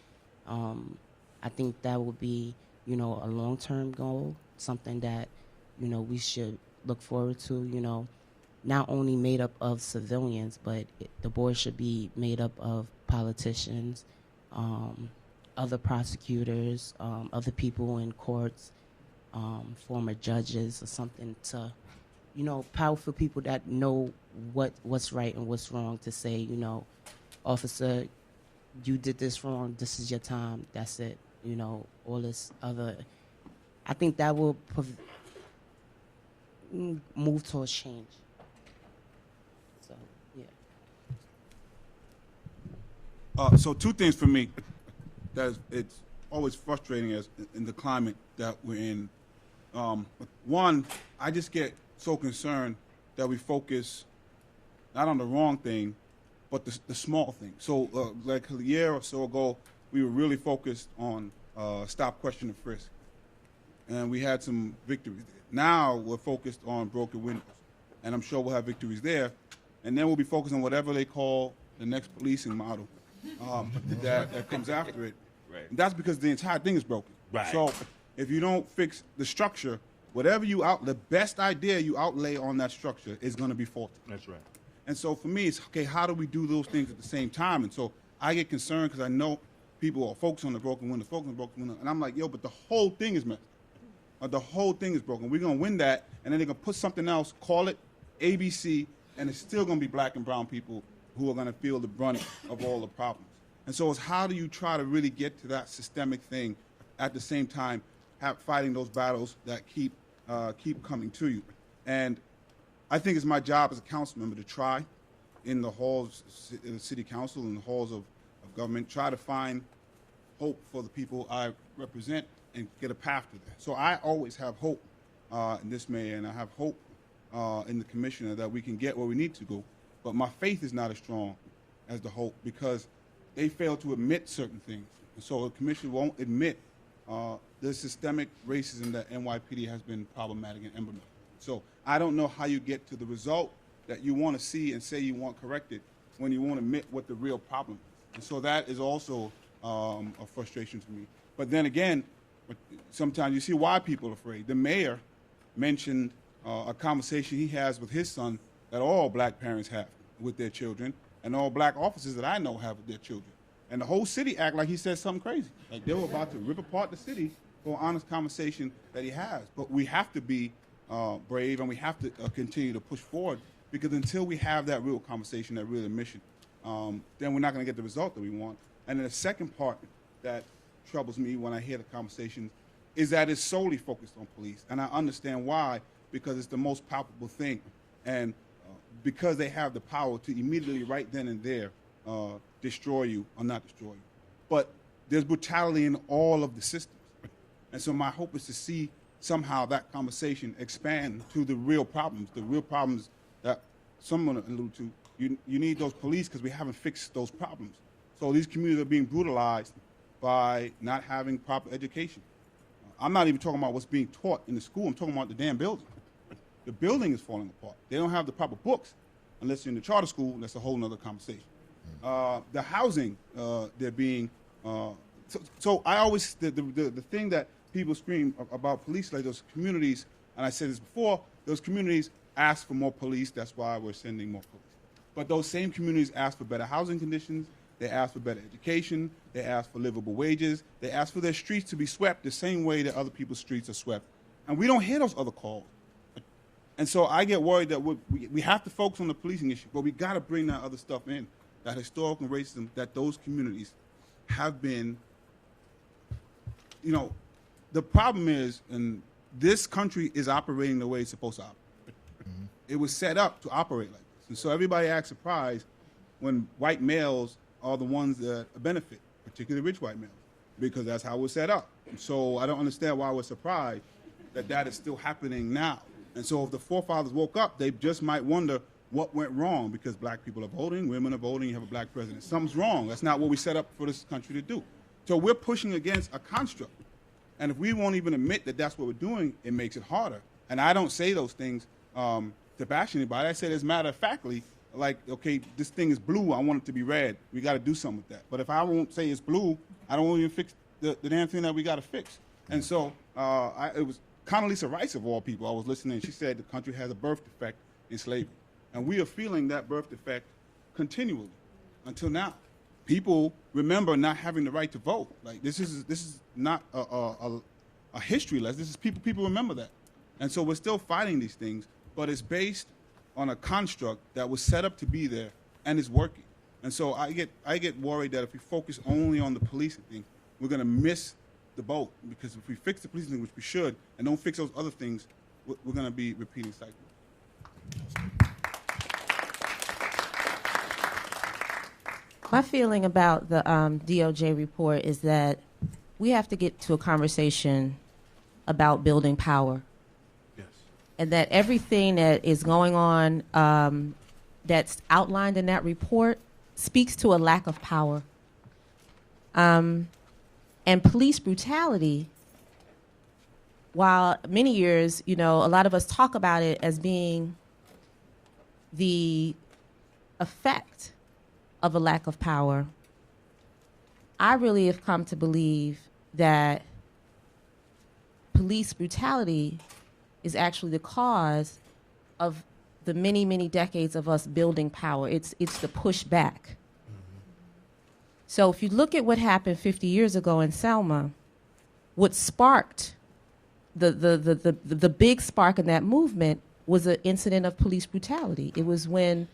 I think that would be, you know, a long-term goal, something that, you know, we should look forward to, you know, not only made up of civilians, but the board should be made up of politicians, other prosecutors, other people in courts, former judges or something, to, you know, powerful people that know what's right and what's wrong, to say, you know, officer, you did this wrong, this is your time, that's it, you know, all this other. I think that will move towards change. So, yeah. So two things for me that it's always frustrating as in the climate that we're in. One, I just get so concerned that we focus not on the wrong thing, but the small thing. So like a year or so ago, we were really focused on stop, question, and frisk. And we had some victories there. Now we're focused on broken windows. And I'm sure we'll have victories there. And then we'll be focused on whatever they call the next policing model that comes after it. Right. And that's because the entire thing is broken. Right. So if you don't fix the structure, whatever the best idea you outlay on that structure is going to be faulty. That's right. And so for me, it's, okay, how do we do those things at the same time? And so I get concerned because I know people are focused on the broken window, and I'm like, yo, but the whole thing is messed up. The whole thing is broken. We're going to win that, and then they're going to put something else, call it ABC, and it's still going to be black and brown people who are going to feel the brunt of all the problems. And so it's how do you try to really get to that systemic thing at the same time, fighting those battles that keep coming to you. And I think it's my job as a council member to try in the halls of the city council and the halls of government, try to find hope for the people I represent and get a path to that. So I always have hope in this mayor, and I have hope in the commissioner that we can get where we need to go. But my faith is not as strong as the hope because they fail to admit certain things. And so the commissioner won't admit the systemic racism that NYPD has been problematic and emblematic. So I don't know how you get to the result that you want to see and say you want corrected when you won't admit what the real problem is. And so that is also a frustration to me. But then again, sometimes you see why people are afraid. The mayor mentioned a conversation he has with his son that all black parents have with their children and all black officers that I know have with their children. And the whole city act like he said something crazy. Like they were about to rip apart the city for an honest conversation that he has. But we have to be brave and we have to continue to push forward because until we have that real conversation, that real admission, then we're not going to get the result that we want. And then the second part that troubles me when I hear the conversation is that it's solely focused on police. And I understand why, because it's the most palpable thing. And because they have the power to immediately right then and there destroy you or not destroy you. But there's brutality in all of the systems. And so my hope is to see somehow that conversation expand to the real problems that someone alluded to. You need those police because we haven't fixed those problems. So these communities are being brutalized by not having proper education. I'm not even talking about what's being taught in the school. I'm talking about the damn building. The building is falling apart. They don't have the proper books unless you're in the charter school. That's a whole nother conversation. The housing, they're being... So I always... The thing that people scream about police, like those communities, and I said this before, those communities ask for more police. That's why we're sending more police. But those same communities ask for better housing conditions. They ask for better education. They ask for livable wages. They ask for their streets to be swept the same way that other people's streets are swept. And we don't hear those other calls. And so I get worried that we have to focus on the policing issue, but we got to bring that other stuff in, that historical racism that those communities have been, the problem is, and this country is operating the way it's supposed to operate. Mm-hmm. It was set up to operate like this. And so everybody acts surprised when white males are the ones that benefit, particularly rich white males, because that's how we're set up. And so I don't understand why we're surprised that is still happening now. And so if the forefathers woke up, they just might wonder what went wrong because black people are voting, women are voting, you have a black president. Something's wrong. That's not what we set up for this country to do. So we're pushing against a construct. And if we won't even admit that that's what we're doing, it makes it harder. And I don't say those things to bash anybody. I say it as matter of factly, like, okay, this thing is blue, I want it to be red. We got to do something with that. But if I won't say it's blue, I don't even fix the damn thing that we got to fix. And so it was Condoleezza Rice, of all people, I was listening, she said the country has a birth defect in slavery. And we are feeling that birth defect continually until now. People remember not having the right to vote. Like, this is not a history lesson. This is people remember that. And so we're still fighting these things, but it's based on a construct that was set up to be there and is working. And so I get worried that if we focus only on the policing thing, we're going to miss the boat, because if we fix the policing thing, which we should, and don't fix those other things, we're going to be repeating cycles. My feeling about the DOJ report is that we have to get to a conversation about building power. Yes. And that everything that is going on that's outlined in that report speaks to a lack of power. And police brutality, while many years, a lot of us talk about it as being the effect of a lack of power, I really have come to believe that police brutality is actually the cause of the many, many decades of us building power. It's the pushback. So if you look at what happened 50 years ago in Selma, what sparked the big spark in that movement was an incident of police brutality. It was when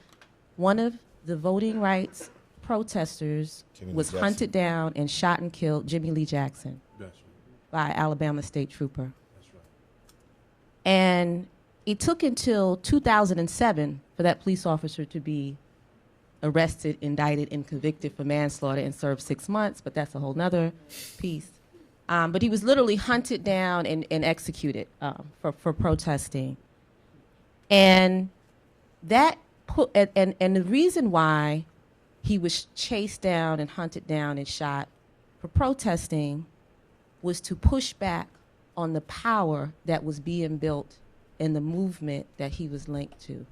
one of the voting rights protesters was hunted down and shot and killed, Jimmy Lee Jackson, That's by Alabama State Trooper. right. And it took until 2007 for that police officer to be arrested, indicted, and convicted for manslaughter and served 6 months, but that's a whole nother piece. But he was literally hunted down and executed for protesting. And that and the reason why he was chased down and hunted down and shot for protesting was to push back on the power that was being built in the movement that he was linked to,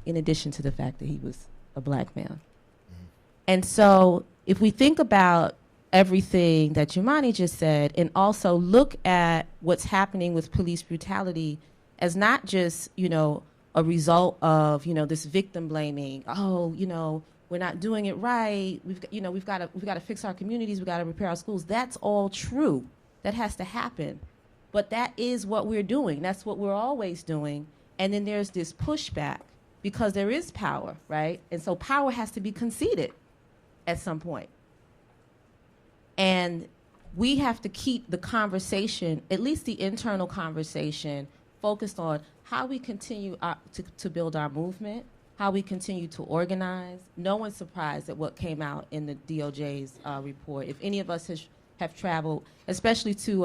in addition to the fact that he was a black man. Mm-hmm. And so if we think about everything that Jumani just said, and also look at what's happening with police brutality as not just, a result of, this victim blaming, we're not doing it right. We've got to fix our communities. We've got to repair our schools. That's all true. That has to happen. But that is what we're doing. That's what we're always doing. And then there's this pushback because there is power, right? And so power has to be conceded at some point. And we have to keep the conversation, at least the internal conversation, focused on how we continue to build our movement, how we continue to organize. No one's surprised at what came out in the DOJ's report. If any of us have traveled, especially to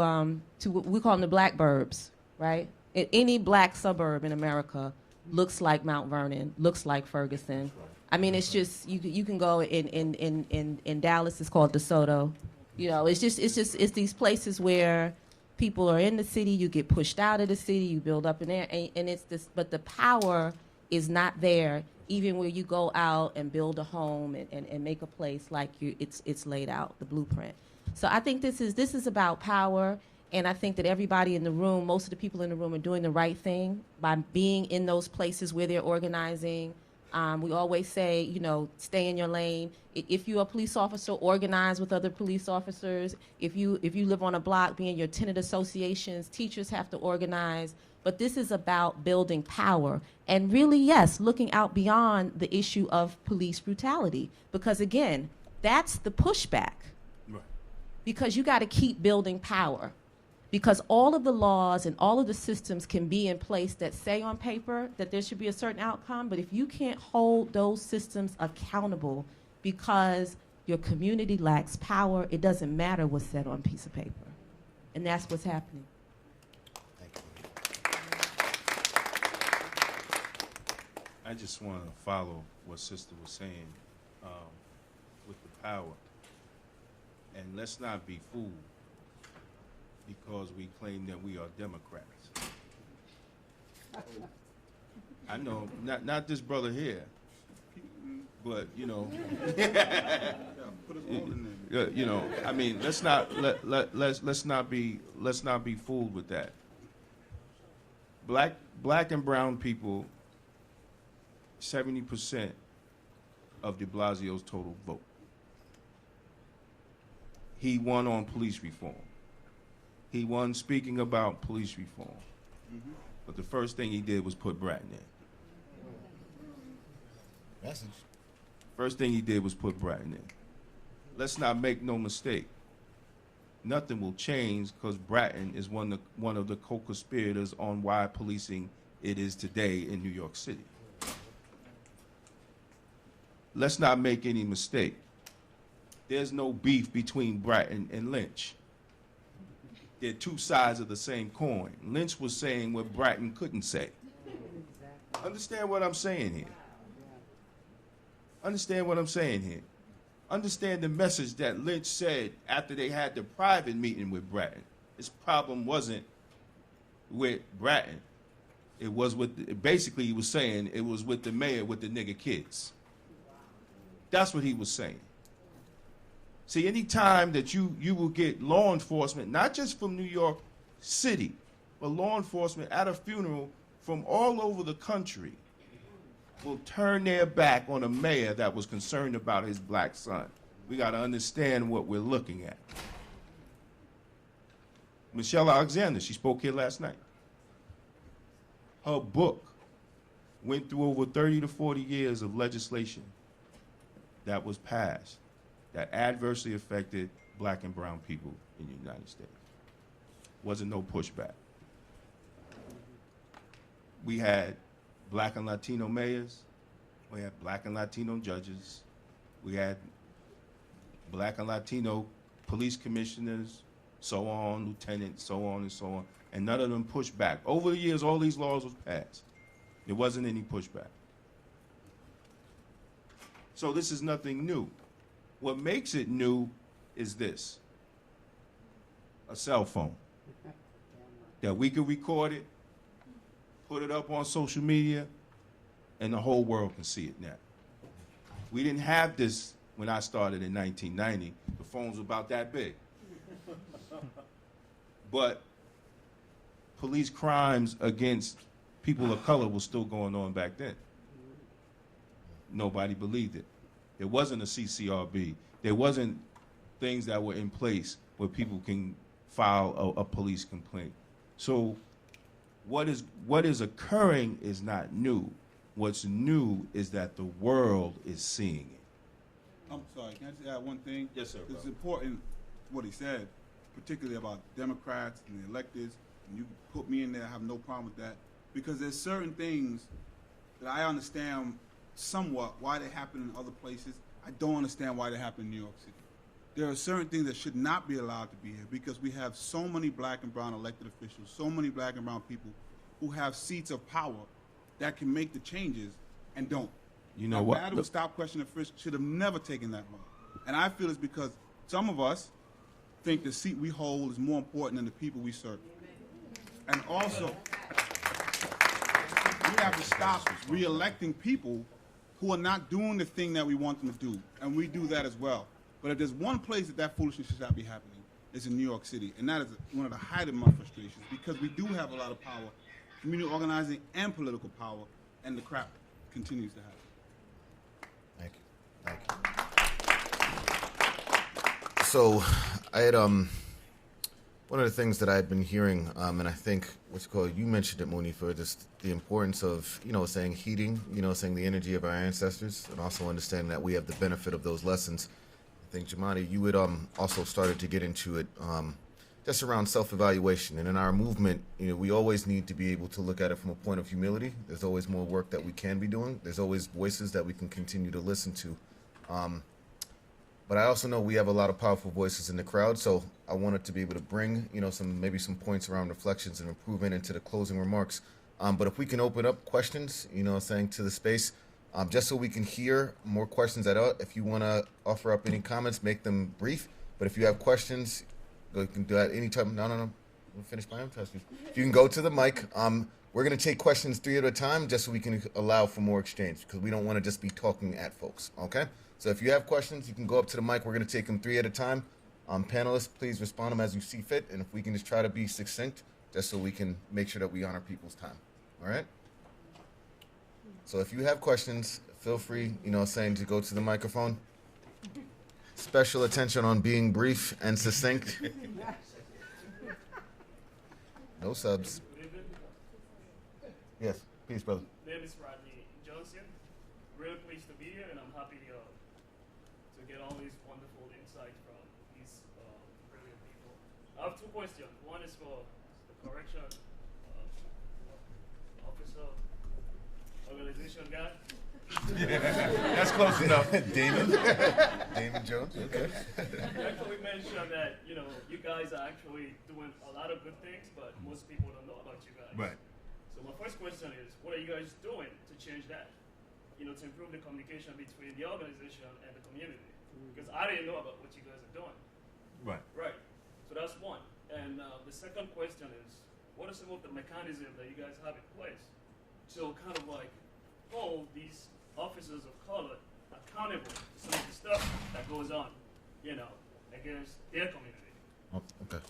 what we call them the black burbs, right? Any black suburb in America looks like Mount Vernon, looks like Ferguson. I mean, it's just, you can go in Dallas, it's called DeSoto. It's these places where people are in the city, you get pushed out of the city, you build up in there, and it's this, but the power is not there, even where you go out and build a home and make a place like it's laid out, the blueprint. So I think this is about power, and I think that everybody in the room, most of the people in the room are doing the right thing by being in those places where they're organizing. We always say, stay in your lane. If you're a police officer, organize with other police officers. If you live on a block, be in your tenant associations. Teachers have to organize. But this is about building power. And really, yes, looking out beyond the issue of police brutality. Because, again, that's the pushback. Right. Because you got to keep building power. Because all of the laws and all of the systems can be in place that say on paper that there should be a certain outcome, but if you can't hold those systems accountable because your community lacks power, it doesn't matter what's said on a piece of paper. And that's what's happening. I just want to follow what Sister was saying with the power. And let's not be fooled because we claim that we are Democrats. I know, not this brother here, but I mean, let's not be fooled with that. Black and brown people, 70% of de Blasio's total vote. He won on police reform. He won speaking about police reform. Mm-hmm. But the first thing he did was put Bratton in. Message. First thing he did was put Bratton in. Let's not make no mistake. Nothing will change because Bratton is one of the co-conspirators on why policing it is today in New York City. Let's not make any mistake. There's no beef between Bratton and Lynch. They're two sides of the same coin. Lynch was saying what Bratton couldn't say. Understand what I'm saying here. Understand what I'm saying here. Understand the message that Lynch said after they had the private meeting with Bratton. His problem wasn't with Bratton. It was with, basically he was saying it was with the mayor with the nigger kids. That's what he was saying. See, any time that you will get law enforcement, not just from New York City, but law enforcement at a funeral from all over the country will turn their back on a mayor that was concerned about his black son. We got to understand what we're looking at. Michelle Alexander, she spoke here last night. Her book went through over 30 to 40 years of legislation that was passed that adversely affected black and brown people in the United States. Wasn't no pushback. we had black and Latino mayors, we had black and Latino judges, we had black and Latino police commissioners, so on, lieutenants, so on and so on, and none of them pushed back. Over the years, all these laws was passed. There wasn't any pushback. So this is nothing new. What makes it new is this: a cell phone. That we can record it, put it up on social media, and the whole world can see it now. We didn't have this when I started in 1990. The phones were about that big. But police crimes against people of color was still going on back then. Nobody believed it. There wasn't a CCRB. There wasn't things that were in place where people can file a police complaint. So what is occurring is not new. What's new is that the world is seeing it. I'm sorry, can I just add one thing? Yes, sir, It's bro. important what he said, particularly about Democrats and the electeds. And you put me in there, I have no problem with that. Because there's certain things that I understand somewhat why they happen in other places. I don't understand why they happen in New York City. There are certain things that should not be allowed to be here because we have so many black and brown elected officials, so many black and brown people who have seats of power that can make the changes and don't. You know what? Battle with Stop, Question, and Frisk should have never taken that long. And I feel it's because some of us think the seat we hold is more important than the people we serve. And also, we have to stop re-electing people who are not doing the thing that we want them to do. And we do that as well. But if there's one place that foolishness should not be happening, it's in New York City. And that is one of the height of my frustrations because we do have a lot of power, community organizing and political power, and the crap continues to happen. Thank you. So I had one of the things that I had been hearing, and I think you mentioned it, Munifa, just the importance of, saying heeding, saying the energy of our ancestors, and also understanding that we have the benefit of those lessons. I think, Jamani, you had also started to get into it just around self-evaluation. And in our movement, we always need to be able to look at it from a point of humility. There's always more work that we can be doing. There's always voices that we can continue to listen to. But I also know we have a lot of powerful voices in the crowd, so I wanted to be able to bring, some points around reflections and improvement into the closing remarks. But if we can open up questions, saying to the space, just so we can hear more questions if you want to offer up any comments, make them brief. But if you have questions, you can do that anytime. No. We'll finish my own test. You can go to the mic. We're going to take questions 3 at a time just so we can allow for more exchange because we don't want to just be talking at folks, okay? So if you have questions, you can go up to the mic. We're going to take them 3 at a time. Panelists, please respond them as you see fit. And if we can just try to be succinct just so we can make sure that we honor people's time, all right? So if you have questions, feel free, to go to the microphone. Special attention on being brief and succinct. No subs. Yes, peace, brother. My name is Rodney Johnson. Really pleased to be here, and I'm happy to get all these wonderful insights from these brilliant people. I have 2 questions. One is for the correction officer, organization guy. That's close enough. Damon Jones. Okay. You actually mentioned that you guys are actually doing a lot of good things, but most people don't know about you guys. Right. So my first question is, what are you guys doing to change that? To improve the communication between the organization and the community. Because I didn't know about what you guys are doing. Right. Right. So that's one. And the second question is, what are some of the mechanisms that you guys have in place to kind of hold these officers of color accountable for some of the stuff that goes on, against their community? Oh, okay.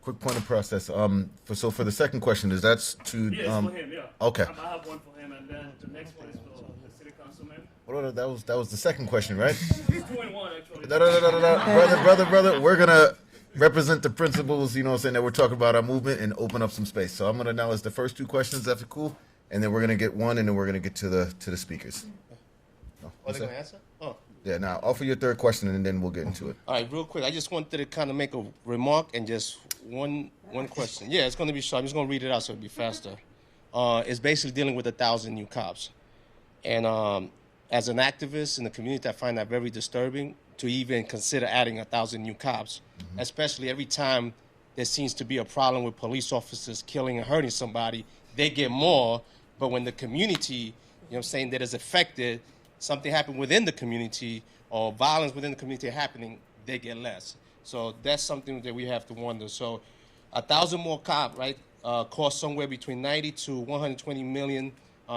Quick point of process. For the second question, is that to? Yes, for him. Yeah. Okay. I have one for him, and then the next one is for the city councilman. Well, that was the second question, right? He's doing one actually. No. Brother. We're gonna represent the principles, that we're talking about our movement and open up some space. So I'm gonna now ask the first 2 questions. That's cool, and then we're gonna get one, and then we're gonna get to the speakers. No, Are they going to answer? Oh. Yeah. Now offer your 3rd question, and then we'll get into it. All right, real quick. I just wanted to kind of make a remark and just one question. Yeah, it's going to be short. I'm just going to read it out so it'll be faster. is basically dealing with 1,000 new cops. And as an activist in the community, I find that very disturbing to even consider adding 1,000 new cops, especially every time there seems to be a problem with police officers killing and hurting somebody, they get more. But when the community, you know what I'm saying, that is affected, something happened within the community or violence within the community happening, they get less. So that's something that we have to wonder. So 1,000 more cops, right, cost somewhere between 90 to 120 million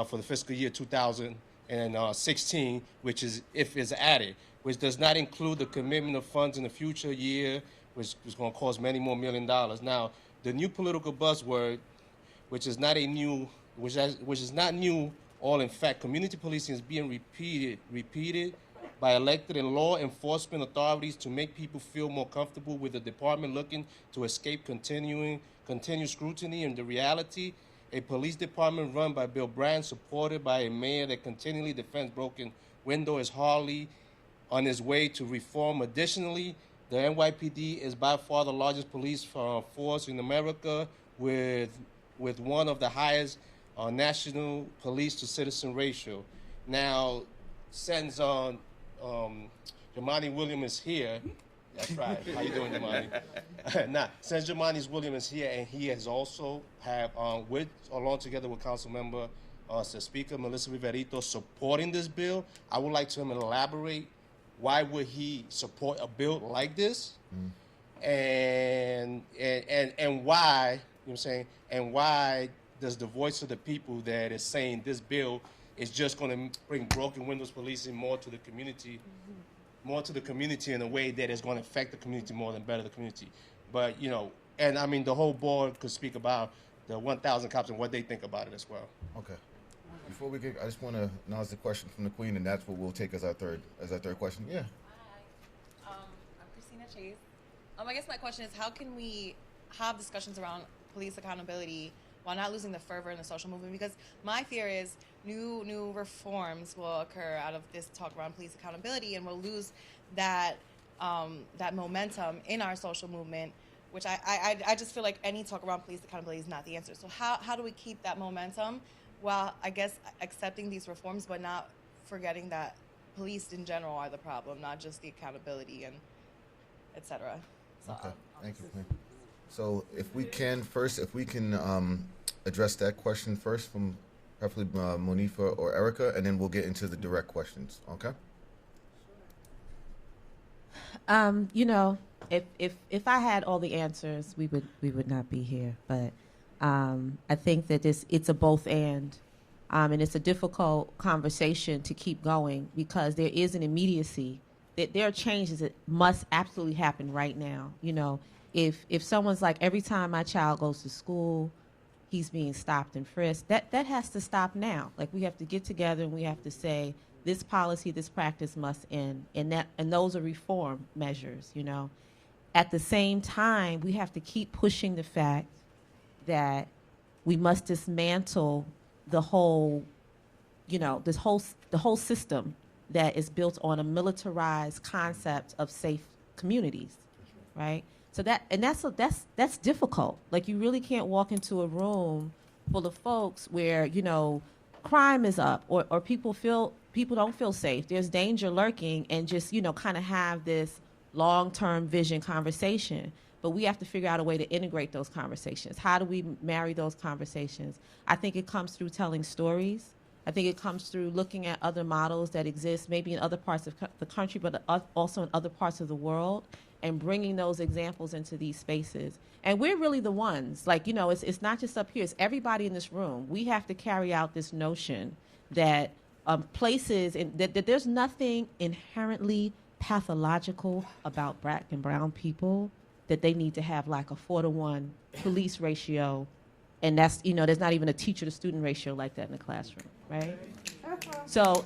for the fiscal year 2016, which is if it's added, which does not include the commitment of funds in the future year, which is going to cost many more $1 million. Now, the new political buzzword, which is not new, all in fact, community policing is being repeated by elected and law enforcement authorities to make people feel more comfortable with the department looking to escape continued scrutiny. And the reality, a police department run by Bill Brand, supported by a mayor that continually defends broken window, is hardly on its way to reform. Additionally, the NYPD is by far the largest police force in America, with one of the highest national police to citizen ratio. Now, since Jamani Williams is here, that's right. How you doing, Jamani? Now, since Jamani Williams is here, and he has also along together with Council Member Speaker Melissa Riverito supporting this bill, I would like to elaborate. Why would he support a bill like this? And why, you know what I'm saying, and why does the voice of the people that is saying this bill is just going to bring broken windows policing more to the community in a way that is going to affect the community more than better the community? But, you know, and I mean, the whole board could speak about the 1,000 cops and what they think about it as well. Okay. Before we get, I just want to acknowledge the question from the Queen, and that's what we'll take as our third question. Yeah. Hi, I'm Christina Chase. I guess my question is, how can we have discussions around police accountability while not losing the fervor in the social movement? Because my fear is new reforms will occur out of this talk around police accountability, and we'll lose that momentum in our social movement, which I just feel like any talk around police accountability is not the answer. So how do we keep that momentum while, I guess, accepting these reforms, but not forgetting that police in general are the problem, not just the accountability and et cetera. So, okay, thank you, Queen. So if we can address that question first from preferably Monifa or Erica, and then we'll get into the direct questions, okay? You know, if I had all the answers, we would not be here. But I think that it's a both and it's a difficult conversation to keep going because there is an immediacy that there are changes that must absolutely happen right now. You know, if someone's like, every time my child goes to school, he's being stopped and frisked, that has to stop now. Like, we have to get together and we have to say, this policy, this practice must end, and those are reform measures, you know. At the same time, we have to keep pushing the fact that we must dismantle the whole, you know, the whole system that is built on a militarized concept of safe communities, right? So that's difficult. Like, you really can't walk into a room full of folks where, you know, crime is up or people don't feel safe. There's danger lurking, and just, you know, kind of have this long-term vision conversation. But we have to figure out a way to integrate those conversations. How do we marry those conversations? I think it comes through telling stories. I think it comes through looking at other models that exist maybe in other parts of the country, but also in other parts of the world, and bringing those examples into these spaces. And we're really the ones, like, you know, it's not just up here, it's everybody in this room. We have to carry out this notion that places, that there's nothing inherently pathological about Black and brown people, that they need to have like a 4-to-1 police ratio. And that's, you know, there's not even a teacher to student ratio like that in the classroom, right? So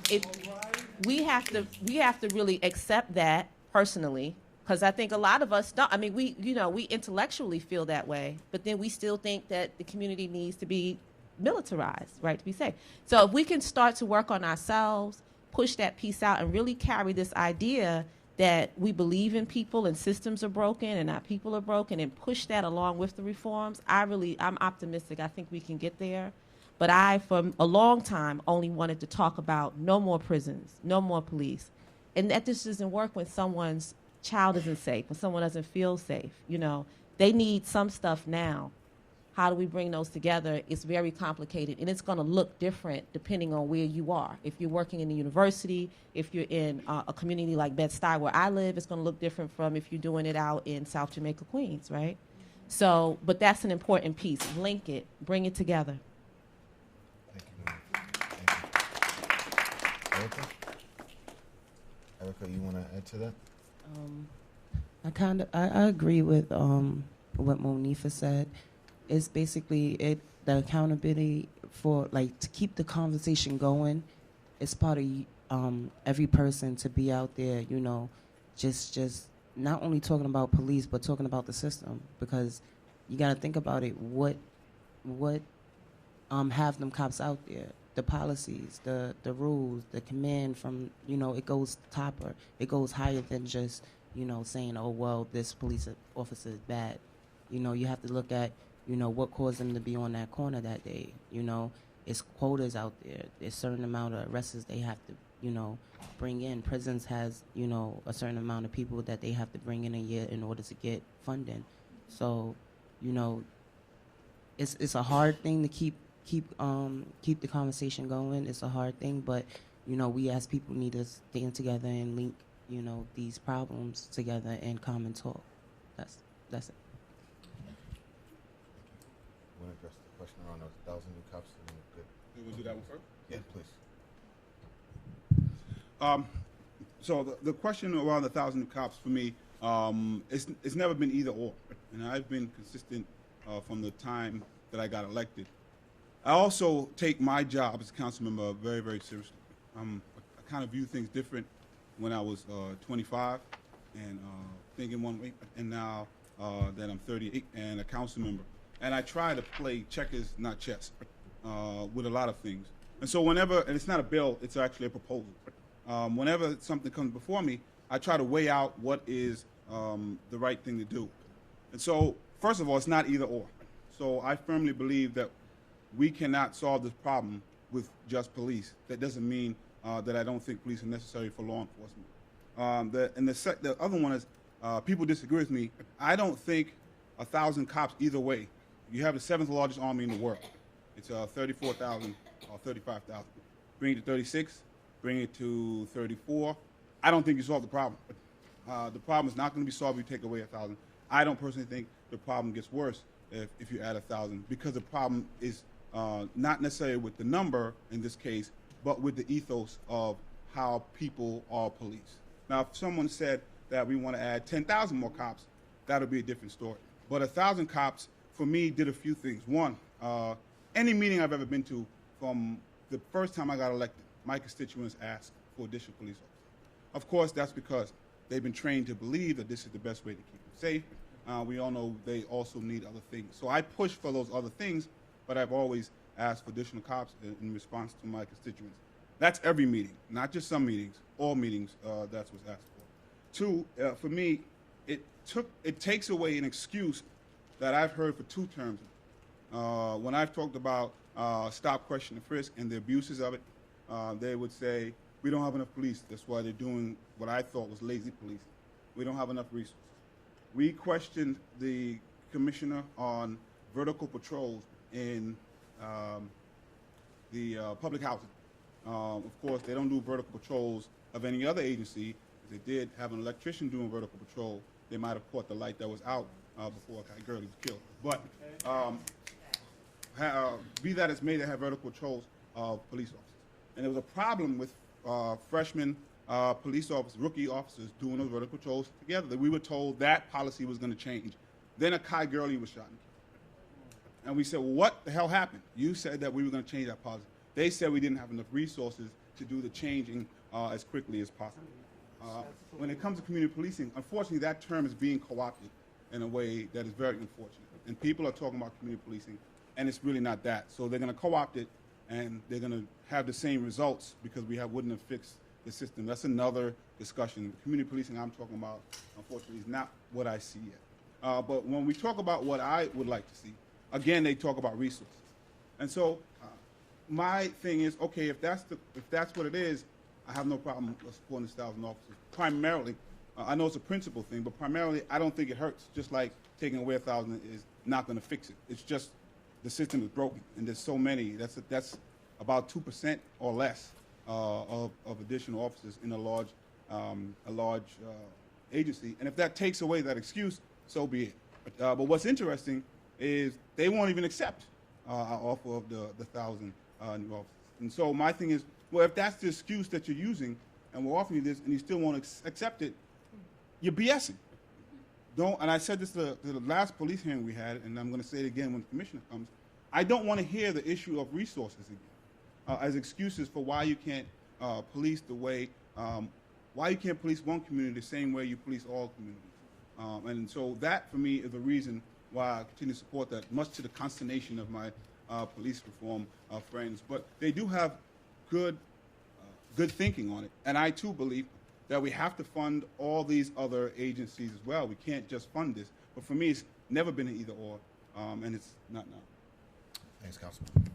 we have to really accept that personally, because I think a lot of us don't. I mean, we intellectually feel that way, but then we still think that the community needs to be militarized, right, to be safe. So if we can start to work on ourselves, push that piece out, and really carry this idea that we believe in people and systems are broken and not people are broken, and push that along with the reforms, I'm optimistic. I think we can get there. But I, for a long time, only wanted to talk about no more prisons, no more police. And that just doesn't work when someone's child isn't safe, when someone doesn't feel safe. You know, they need some stuff now. How do we bring those together? It's very complicated, and it's going to look different depending on where you are. If you're working in the university, if you're in a community like Bed-Stuy where I live, it's going to look different from if you're doing it out in South Jamaica, Queens, right? So, but that's an important piece. Link it, bring it together. Thank you, Monique. Thank you. Erica, you want to add to that? I agree with what Monifa said. It's basically the accountability for, like, to keep the conversation going. It's part of every person to be out there, you know, just not only talking about police but talking about the system, because you got to think about it. What have them cops out there? The policies, the rules, the command from, you know, it goes topper. It goes higher than just, you know, saying, oh, well, this police officer is bad. You know, you have to look at, you know, what caused them to be on that corner that day. You know, it's quotas out there. There's a certain amount of arrests they have to, you know, bring in. Prisons has, you know, a certain amount of people that they have to bring in a year in order to get funding. So, you know, it's a hard thing to keep the conversation going. It's a hard thing, but, you know, we as people need to stand together and link, you know, these problems together and come and talk. That's it. Want to address the question around those 1,000 new cops? Good. You want to do that one first? Yeah, please. So the question around the 1,000 new cops for me, it's never been either or, and I've been consistent from the time that I got elected. I also take my job as a council member very, very seriously. I kind of view things different when I was 25 and thinking one way, and now that I'm 38 and a council member. And I try to play checkers, not chess, with a lot of things. And so whenever, and it's not a bill, it's actually a proposal. Whenever something comes before me, I try to weigh out what is the right thing to do. And so, first of all, it's not either or. So I firmly believe that we cannot solve this problem with just police. That doesn't mean that I don't think police are necessary for law enforcement. The other one is, people disagree with me. I don't think 1,000 cops either way. You have the 7th largest army in the world. It's 34,000 or 35,000. Bring it to 36, bring it to 34. I don't think you solve the problem. The problem is not going to be solved if you take away 1,000. I don't personally think the problem gets worse if you add 1,000, because the problem is not necessarily with the number in this case, but with the ethos of how people are policed. Now, if someone said that we want to add 10,000 more cops, that would be a different story. But 1,000 cops, for me, did a few things. One, any meeting I've ever been to, from the first time I got elected, my constituents asked for additional police officers. Of course, that's because they've been trained to believe that this is the best way to keep them safe. We all know they also need other things. So I push for those other things, but I've always asked for additional cops in response to my constituents. That's every meeting, not just some meetings, all meetings, that's what's asked for. Two, for me, it takes away an excuse that I've heard for 2 terms. When I've talked about stop, question, and frisk and the abuses of it, they would say, we don't have enough police. That's why they're doing what I thought was lazy policing. We don't have enough resources. We questioned the commissioner on vertical patrols in the public housing. Of course, they don't do vertical patrols of any other agency. If they did have an electrician doing vertical patrol, they might have caught the light that was out before Kai Gurley was killed. But be that as may, they have vertical patrols of police officers. And there was a problem with freshman police officers, rookie officers doing those vertical patrols together. That we were told that policy was going to change. Then a Kai Gurley was shot and killed. And we said, well, what the hell happened? You said that we were going to change that policy. They said we didn't have enough resources to do the changing as quickly as possible. When it comes to community policing, unfortunately, that term is being co-opted in a way that is very unfortunate. And people are talking about community policing, and it's really not that. So they're going to co-opt it, and they're going to have the same results because wouldn't have fixed the system. That's another discussion. Community policing I'm talking about, unfortunately, is not what I see yet. But when we talk about what I would like to see, again, they talk about resources. And so my thing is, okay, if that's what it is, I have no problem supporting the 1,000 officers. Primarily, I know it's a principle thing, but primarily, I don't think it hurts. Just like taking away 1,000 is not going to fix it. It's just the system is broken, and there's so many. That's about 2% or less of additional officers in a large agency. And if that takes away that excuse, so be it. But what's interesting is they won't even accept our offer of the 1,000 new officers. And so my thing is, well, if that's the excuse that you're using, and we're offering you this, and you still won't accept it, you're BSing. Don't. And I said this to the last police hearing we had, and I'm going to say it again when the commissioner comes. I don't want to hear the issue of resources again as excuses for why you can't police the way, why you can't police one community the same way you police all communities. And so that, for me, is the reason why I continue to support that, much to the consternation of my police reform friends. But they do have good thinking on it. And I, too, believe that we have to fund all these other agencies as well. We can't just fund this. But for me, it's never been an either-or, and it's not now. Thanks, Councilman.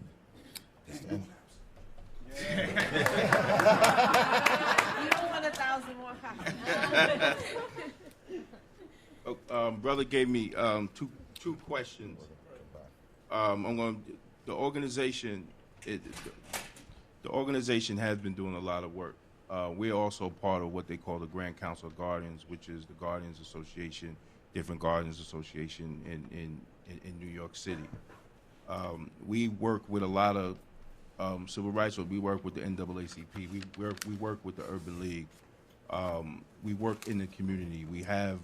You don't want 1,000 more copies. Brother gave me two questions. The organization has been doing a lot of work. We're also part of what they call the Grand Council of Guardians, which is the Guardians Association, different Guardians Association in New York City. We work with a lot of civil rights. We work with the NAACP. We work with the Urban League. We work in the community. We have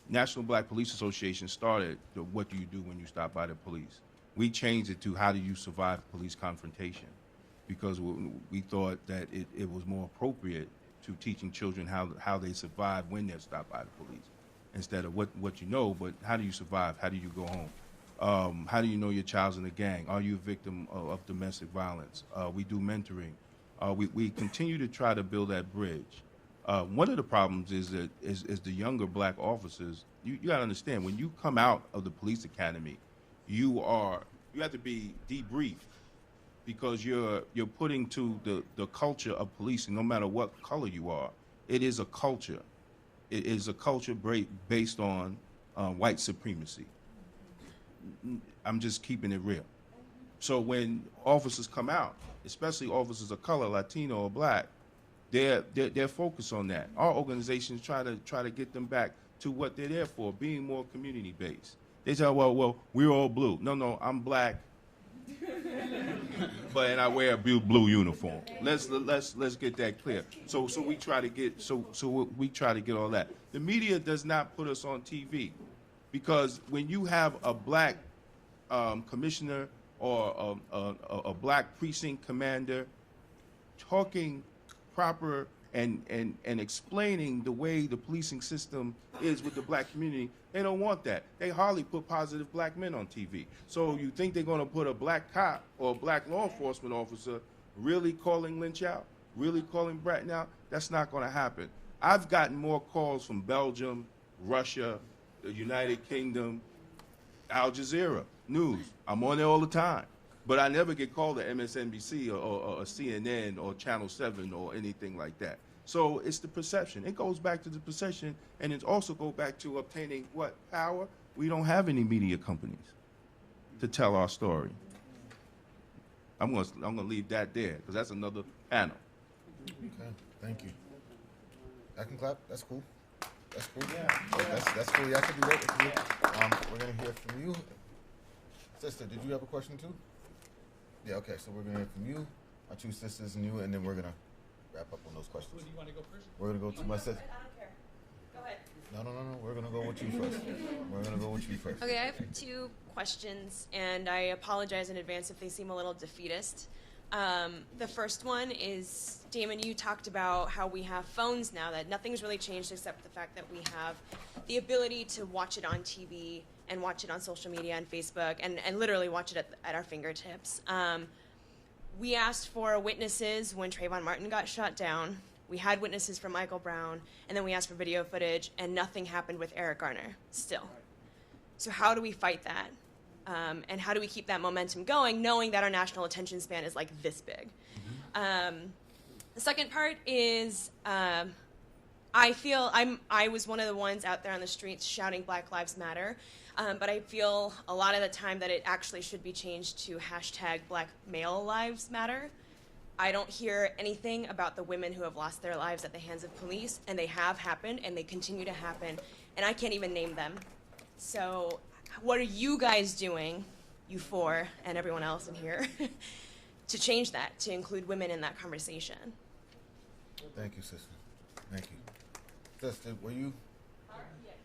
National Black Police Association started the "What do you do when you stop by the police?" We changed it to "How do you survive police confrontation?" because we thought that it was more appropriate to teaching children how they survive when they're stopped by the police, instead of what you know, but how do you survive? How do you go home? How do you know your child's in a gang? Are you a victim of domestic violence? We do mentoring. We continue to try to build that bridge. One of the problems is the younger black officers. You got to understand, when you come out of the police academy, you have to be debriefed, because you're putting to the culture of policing, no matter what color you are. It is a culture. It is a culture based on white supremacy. I'm just keeping it real. So when officers come out, especially officers of color, Latino or black, they're focused on that. Our organizations try to get them back to what they're there for, being more community based. They say, well, we're all blue. No, I'm black, and I wear a blue uniform. Let's get that clear. So we try to get all that. The media does not put us on TV, because when you have a black commissioner or a black precinct commander talking proper and explaining the way the policing system is with the black community, they don't want that. They hardly put positive black men on TV. So you think they're going to put a black cop or a black law enforcement officer really calling Lynch out, really calling Bratton out? That's not going to happen. I've gotten more calls from Belgium, Russia, the United Kingdom, Al Jazeera News. I'm on there all the time. But I never get called at MSNBC or CNN or Channel 7 or anything like that. So it's the perception. It goes back to the perception, and it also goes back to obtaining what? Power? We don't have any media companies to tell our story. I'm gonna leave that there, because that's another panel. Okay, thank you. I can clap. That's cool. That's cool. Yeah. That's cool. Yeah, I could do that. We're gonna hear from you, sister. Did you have a question too? Yeah. Okay. So we're gonna hear from you, our two sisters, and you, and then we're gonna wrap up on those questions. Who do you want to go first? We're gonna go to my sister. I don't care. Go ahead. No. We're gonna go with you first. We're gonna go with you first. Okay, I have two questions, and I apologize in advance if they seem a little defeatist. The first one is, Damon, you talked about how we have phones now, that nothing's really changed except the fact that we have the ability to watch it on TV and watch it on social media and Facebook and literally watch it at our fingertips. We asked for witnesses when Trayvon Martin got shot down. We had witnesses from Michael Brown, and then we asked for video footage, and nothing happened with Eric Garner still. So how do we fight that? And how do we keep that momentum going, knowing that our national attention span is like this big? The second part is I was one of the ones out there on the streets shouting Black Lives Matter, but I feel a lot of the time that it actually should be changed to hashtag Black Male Lives Matter. I don't hear anything about the women who have lost their lives at the hands of police, and they have happened, and they continue to happen, and I can't even name them. So what are you guys doing, you four and everyone else in here, to change that, to include women in that conversation? Thank you, sister. Thank you. Sister, were you?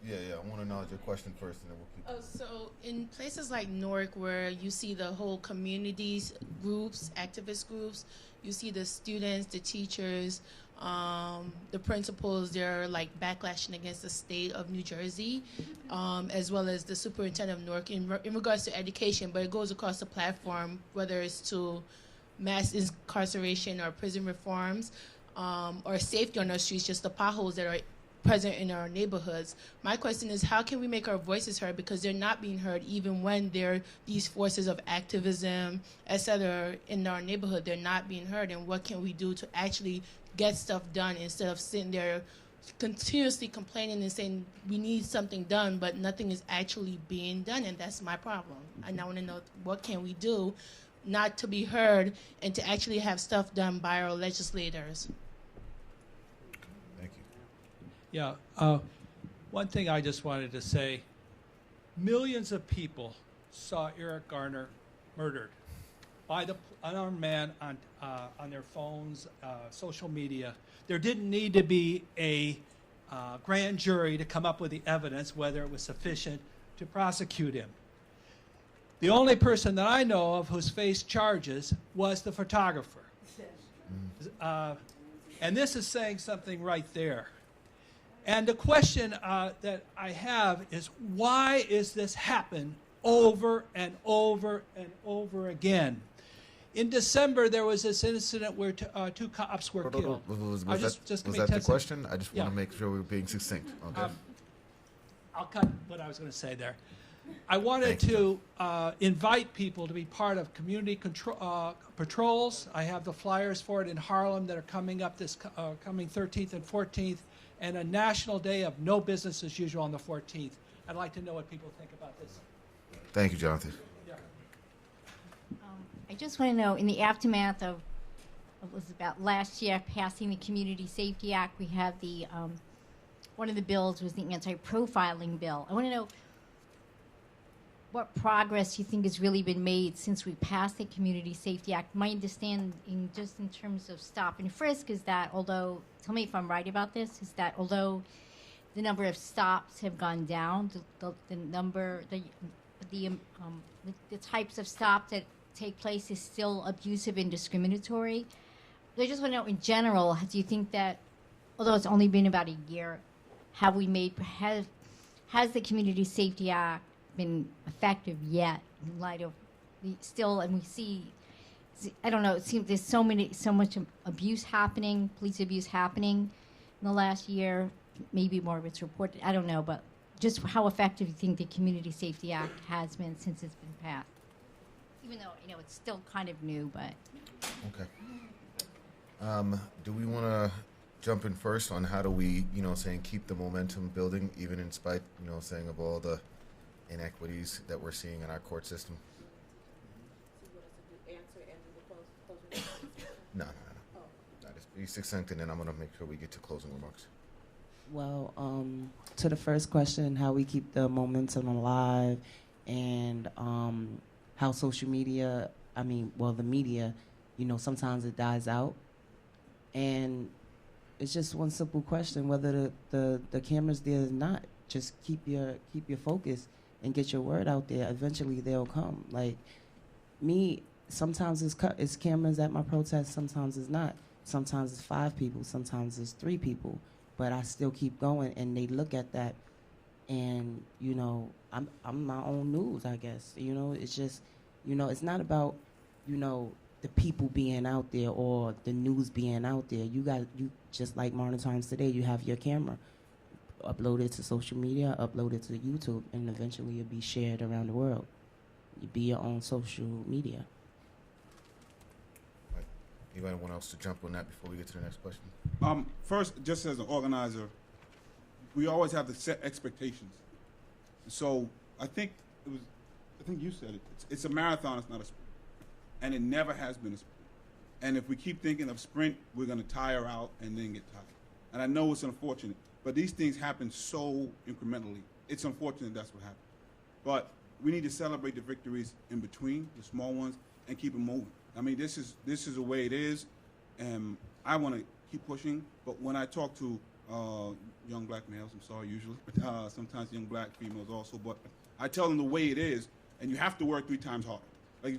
Yeah. I want to acknowledge your question first, and then we'll keep. So in places like Newark, where you see the whole communities groups, activist groups, you see the students, the teachers, the principals, they're like backlashing against the state of New Jersey, as well as the superintendent of Newark in regards to education, but it goes across the platform, whether it's to mass incarceration or prison reforms, or safety on our streets, just the potholes that are present in our neighborhoods. My question is, how can we make our voices heard, because they're not being heard even when there are these forces of activism, etc. in our neighborhood, they're not being heard, and what can we do to actually get stuff done instead of sitting there continuously complaining and saying we need something done, but nothing is actually being done, and that's my problem. And I want to know, what can we do not to be heard and to actually have stuff done by our legislators? Yeah, one thing I just wanted to say, millions of people saw Eric Garner murdered by the unarmed man on their phones, social media. There didn't need to be a grand jury to come up with the evidence, whether it was sufficient to prosecute him. The only person that I know of who's faced charges was the photographer. And this is saying something right there. And the question that I have is, why is this happen over and over and over again? In December, there was this incident where two cops were killed. Was that the question? I just want to make sure we're being succinct. Okay. I'll cut what I was going to say there. I wanted to invite people to be part of community patrols. I have the flyers for it in Harlem that are coming up this coming 13th and 14th, and a national day of no business as usual on the 14th. I'd like to know what people think about this. Thank you, Jonathan. Yeah. I just want to know, in the aftermath of, it was about last year passing the Community Safety Act, we had the, one of the bills was the anti-profiling bill. I want to know what progress you think has really been made since we passed the Community Safety Act. My understanding, just in terms of stop and frisk, is that although, tell me if I'm right about this, is that although the number of stops have gone down, the number, the types of stops that take place is still abusive and discriminatory. I just want to know, in general, do you think that, although it's only been about a year, have we made, has the Community Safety Act been effective yet in light of the still, and we see, I don't know, it seems there's so much abuse happening, police abuse happening in the last year, maybe more of it's reported, I don't know, but just how effective you think the Community Safety Act has been since it's been passed? Even though, you know, it's still kind of new, but. Okay. Do we want to jump in first on how do we, keep the momentum building, even in spite, saying of all the inequities that we're seeing in our court system? No. Just be succinct, and then I'm going to make sure we get to closing remarks. Well, to the first question, how we keep the momentum alive, and how social media, the media, sometimes it dies out. And it's just one simple question, whether the camera's there or not, just keep your focus and get your word out there. Eventually they'll come. Like me, sometimes it's cameras at my protest, sometimes it's not. Sometimes it's 5 people, sometimes it's 3 people, but I still keep going, and they look at that, and I'm my own news, I guess. It's just, it's not about, the people being out there or the news being out there. You just like Modern Times Today, you have your camera, upload it to social media, upload it to YouTube, and eventually it'll be shared around the world. be your own social media. Anybody else to jump on that before we get to the next question? First, just as an organizer, we always have to set expectations. So I think you said it. It's a marathon. It's not a sprint, and it never has been a sprint. And if we keep thinking of sprint, we're going to tire out and then get tired. And I know it's unfortunate, but these things happen so incrementally. It's unfortunate that's what happened. But we need to celebrate the victories in between, the small ones, and keep it moving. I mean, this is the way it is, and I want to keep pushing. But when I talk to young black males, I'm sorry, usually, but sometimes young black females also, but I tell them the way it is, and you have to work 3 times harder. Like,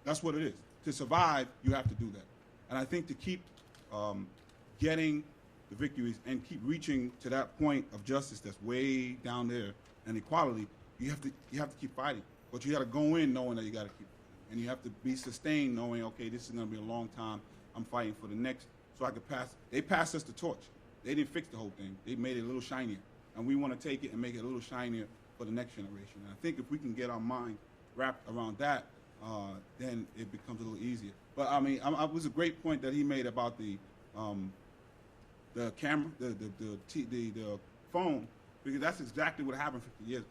that's what it is. To survive, you have to do that. And I think to keep getting the victories and keep reaching to that point of justice that's way down there and equality, you have to keep fighting. But you got to go in knowing that you got to keep. And you have to be sustained knowing, okay, this is going to be a long time. I'm fighting for the next, so I could pass. They passed us the torch. They didn't fix the whole thing. They made it a little shinier. And we want to take it and make it a little shinier for the next generation. And I think if we can get our mind wrapped around that, then it becomes a little easier. But I mean, it was a great point that he made about the camera, the phone, because that's exactly what happened 50 years ago.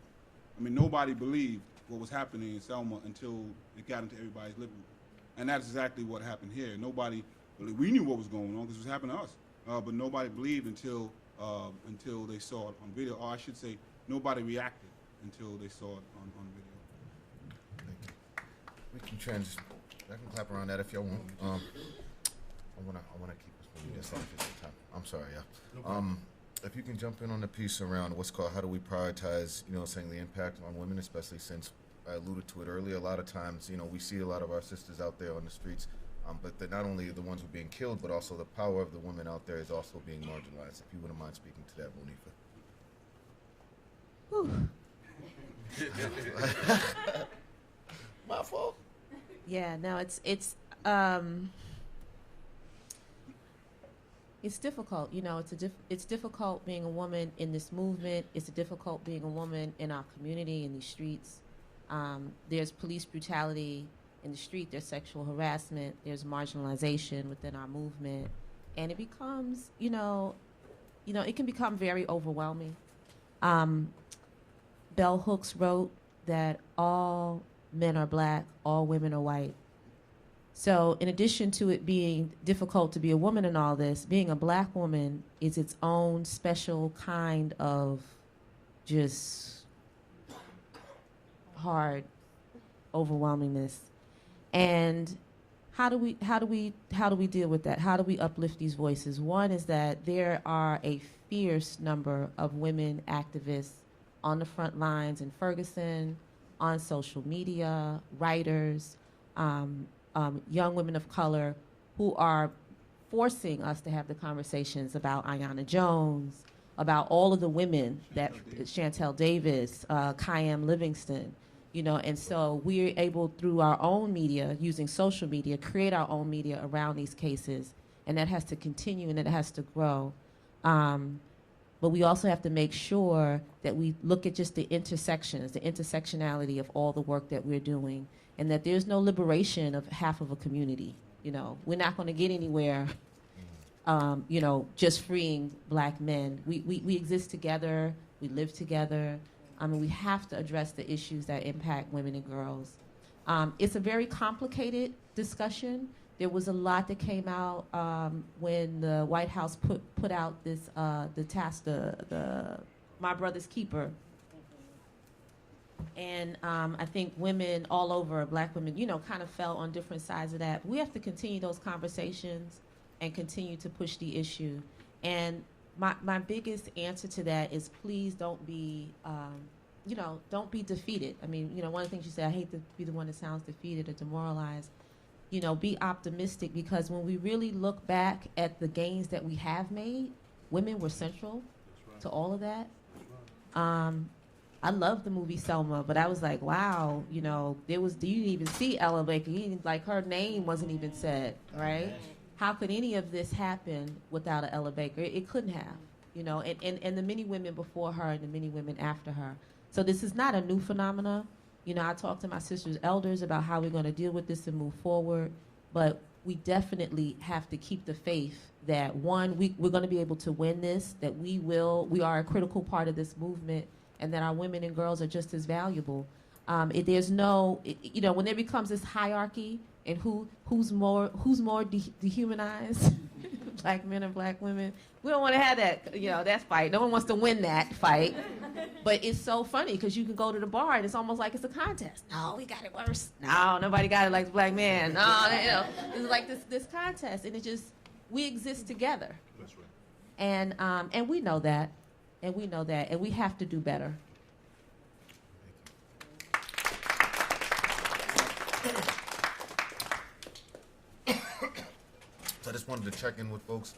I mean, nobody believed what was happening in Selma until it got into everybody's living room. And that's exactly what happened here. We knew what was going on because it was happening to us. But nobody believed until they saw it on video. Or I should say, nobody reacted until they saw it on video. Thank you. We can I can clap around that if y'all want. I wanna keep us moving just like this time. I'm sorry, yeah. If you can jump in on the piece around what's called how do we prioritize, saying the impact on women, especially since I alluded to it earlier. A lot of times, we see a lot of our sisters out there on the streets, but they're not only the ones who are being killed, but also the power of the women out there is also being marginalized. If you wouldn't mind speaking to that, Monifa. My fault. Yeah, no, it's difficult. It's difficult being a woman in this movement. It's difficult being a woman in our community, in these streets. There's police brutality in the street. There's sexual harassment. There's marginalization within our movement, and it becomes, it can become very overwhelming. Bell Hooks wrote that all men are black, all women are white. So in addition to it being difficult to be a woman in all this, being a black woman is its own special kind of just hard overwhelmingness. And how do we deal with that? How do we uplift these voices? One is that there are a fierce number of women activists on the front lines in Ferguson, on social media, writers, young women of color who are forcing us to have the conversations about Ayanna Jones, about all of the women that Chantel Davis, Kayam Livingston, and so we're able through our own media, using social media, create our own media around these cases, and that has to continue and it has to grow. But we also have to make sure that we look at just the intersections, the intersectionality of all the work that we're doing, and that there's no liberation of half of a community. We're not going to get anywhere, just freeing black men. We exist together. We live together. We have to address the issues that impact women and girls. It's a very complicated discussion. There was a lot that came out when the White House put out this the task, the My Brother's Keeper. And I think women all over, black women, kind of fell on different sides of that. We have to continue those conversations and continue to push the issue. And my biggest answer to that is please don't be, don't be defeated. One of the things you say, I hate to be the one that sounds defeated or demoralized. Be optimistic, because when we really look back at the gains that we have made, women were central to all of that. I love the movie Selma, but I was like, wow, you didn't even see Ella Baker. Her name wasn't even said, right? How could any of this happen without a Ella Baker? It couldn't have, and the many women before her and the many women after her. So this is not a new phenomena. You know, I talked to my sister's elders about how we're going to deal with this and move forward, but we definitely have to keep the faith that, one, we're going to be able to win this, that we are a critical part of this movement, and that our women and girls are just as valuable. There's no, you know, when there becomes this hierarchy and who's more dehumanized, black men and black women, we don't want to have that, you know, that fight. No one wants to win that fight. But it's so funny because you can go to the bar and it's almost like it's a contest. No, we got it worse. No, nobody got it like the black man. No, you know, it's like this contest, and it just, we exist together. That's right. And we know that, and we have to do better. So I just wanted to check in with folks,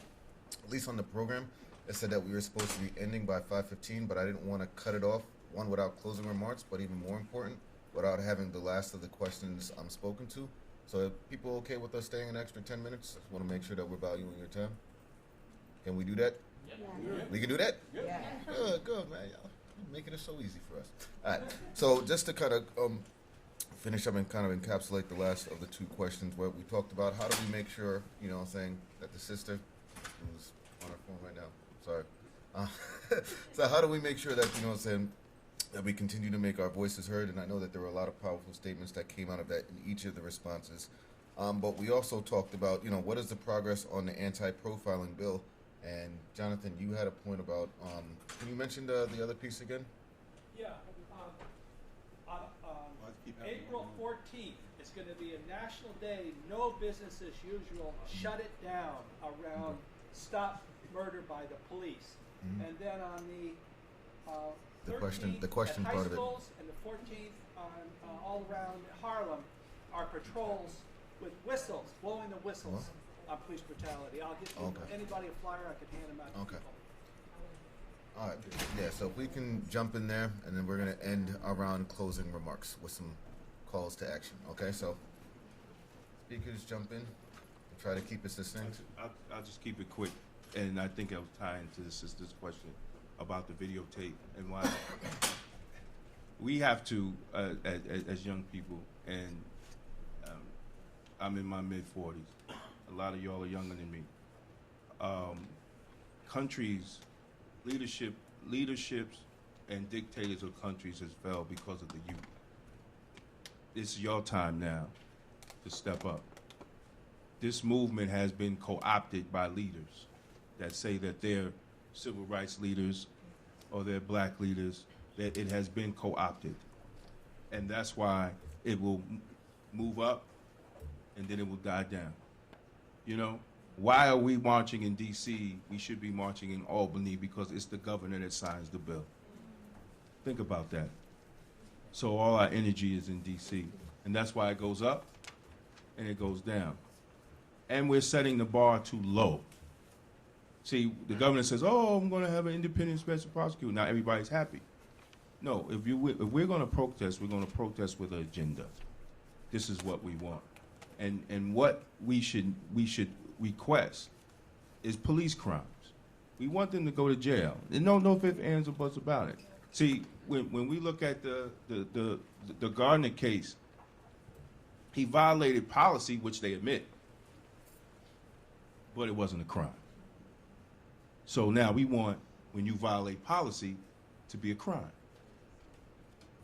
at least on the program. It said that we were supposed to be ending by 5:15, but I didn't want to cut it off, one, without closing remarks, but even more important, without having the last of the questions spoken to. So are people okay with us staying an extra 10 minutes? Just want to make sure that we're valuing your time. Can we do that? Yeah. We can do that? Yeah. Good, man. Y'all making it so easy for us. All right. So just to kind of finish up and kind of encapsulate the last of the two questions, where we talked about how do we make sure, you know what I'm saying, that the sister, who's on her phone right now, sorry. So how do we make sure that, you know what I'm saying, that we continue to make our voices heard? And I know that there were a lot of powerful statements that came out of that in each of the responses. But we also talked about, you know, what is the progress on the anti-profiling bill? And Jonathan, you had a point about, can you mention the other piece again? Yeah. April 14th is going to be a national day, no business as usual, shut it down around stop murder by the police. Mm-hmm. And then on the 13th the question at part high of it. schools, and the 14th on all around Harlem are patrols with whistles, blowing the whistles on police brutality. I'll get anybody a flyer, I could hand them out to people. All right. Yeah, so if we can jump in there, and then we're going to end around closing remarks with some calls to action. Okay, so speakers jump in and try to keep it succinct. I'll just keep it quick, and I think I'll tie into the sister's question about the videotape and why we have to, as young people, and I'm in my mid-40s. A lot of y'all are younger than me. Countries, leaderships, and dictators of countries has fell because of the youth. It's your time now to step up. This movement has been co-opted by leaders that say that they're civil rights leaders or they're black leaders, that it has been co-opted. And that's why it will move up and then it will die down. You know, why are we marching in D.C.? We should be marching in Albany because it's the governor that signs the bill. Think about that. So all our energy is in D.C. And that's why it goes up and it goes down. And we're setting the bar too low. See, the governor says, oh, I'm going to have an independent special prosecutor. Now everybody's happy. No, if we're going to protest, we're going to protest with an agenda. This is what we want. And what we should request is police crimes. We want them to go to jail. And no ifs, ands, or buts about it. See, when we look at the Gardner case, he violated policy, which they admit, but it wasn't a crime. So now we want, when you violate policy, to be a crime.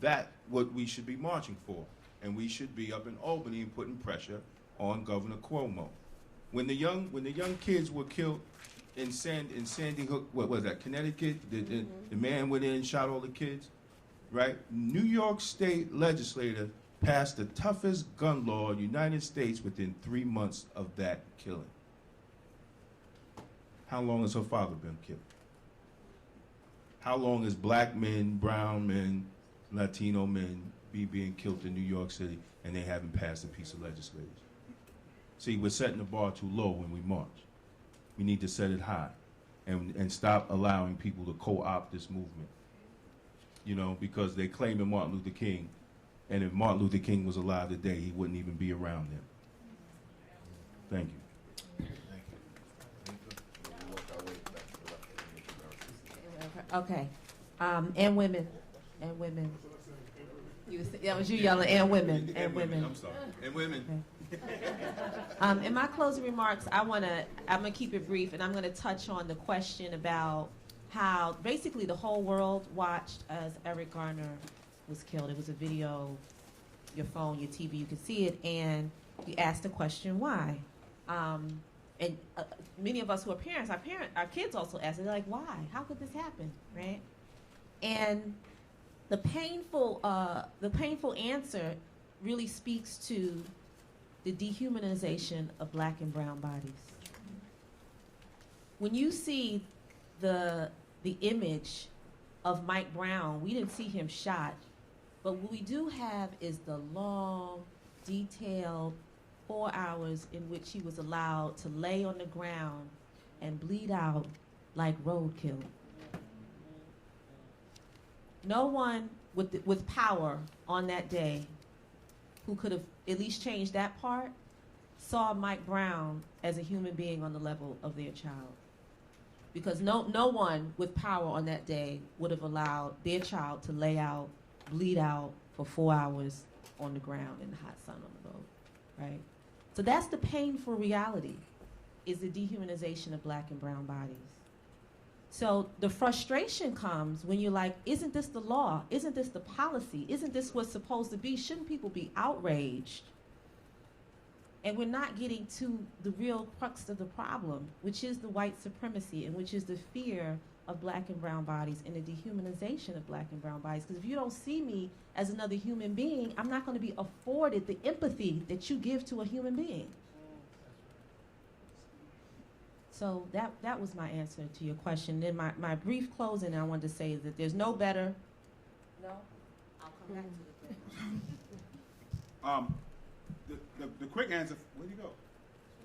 That's what we should be marching for. And we should be up in Albany and putting pressure on Governor Cuomo. When the young kids were killed in Sandy Hook, what was that, Connecticut? The man went in and shot all the kids, right? New York State legislator passed the toughest gun law in the United States within 3 months of that killing. How long has her father been killed? How long has black men, brown men, Latino men being killed in New York City and they haven't passed a piece of legislation? See, we're setting the bar too low when we march. We need to set it high and stop allowing people to co-opt this movement. You know, because they claim Martin Luther King, and if Martin Luther King was alive today, he wouldn't even be around them. Thank you. Okay, and women. That was you yelling, and women, and women. I'm sorry. And women. In my closing remarks, I'm gonna keep it brief, and I'm gonna touch on the question about how basically the whole world watched as Eric Garner was killed. It was a video, your phone, your TV, you could see it, and you asked the question, why? And many of us who are parents, our kids also ask, they're like, why? How could this happen, right? And the painful answer really speaks to the dehumanization of black and brown bodies. When you see the image of Mike Brown, we didn't see him shot, but what we do have is the long, detailed 4 hours in which he was allowed to lay on the ground and bleed out like roadkill. No one with power on that day who could have at least changed that part saw Mike Brown as a human being on the level of their child. Because no one with power on that day would have allowed their child to lay out, bleed out for 4 hours on the ground in the hot sun on the road, right? So that's the painful reality, is the dehumanization of black and brown bodies. So the frustration comes when you're like, isn't this the law? Isn't this the policy? Isn't this what's supposed to be? Shouldn't people be outraged? And we're not getting to the real crux of the problem, which is the white supremacy and which is the fear of black and brown bodies and the dehumanization of black and brown bodies. Because if you don't see me as another human being, I'm not going to be afforded the empathy that you give to a human being. So that was my answer to your question. Then my brief closing I wanted to say is that there's no better. No? I'll come back to it. The quick answer, where'd you go?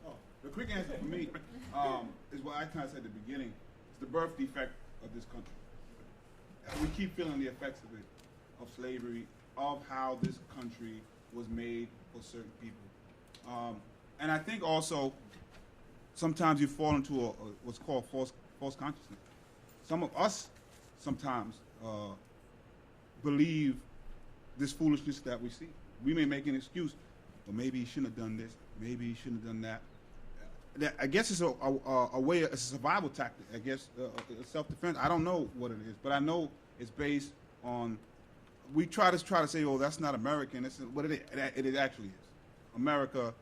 Oh, the quick answer for me is what I kind of said at the beginning. It's the birth defect of this country. We keep feeling the effects of it, of slavery, of how this country was made for certain people. And I think also sometimes you fall into what's called false consciousness. Some of us sometimes believe this foolishness that we see. We may make an excuse. Well, maybe he shouldn't have done this. Maybe he shouldn't have done that. I guess it's a way, it's a survival tactic. I guess self-defense. I don't know what it is, but I know it's based on. We try to say, oh, that's not American. It's what it actually is. America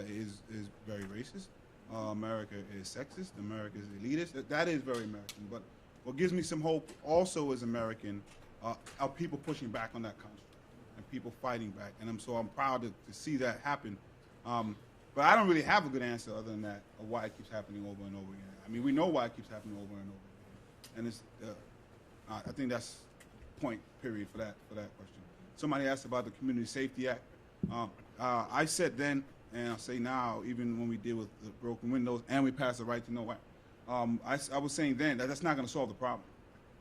is very racist. America is sexist. America is elitist. That is very American. But what gives me some hope also is American are people pushing back on that construct and people fighting back. And I'm proud to see that happen. But I don't really have a good answer other than that of why it keeps happening over and over again. I mean, we know why it keeps happening over and over again. And it's, I think that's point, period, for that question. Somebody asked about the Community Safety Act. I said then, and I'll say now, even when we deal with the broken windows and we passed the right to know act, I was saying then that that's not going to solve the problem.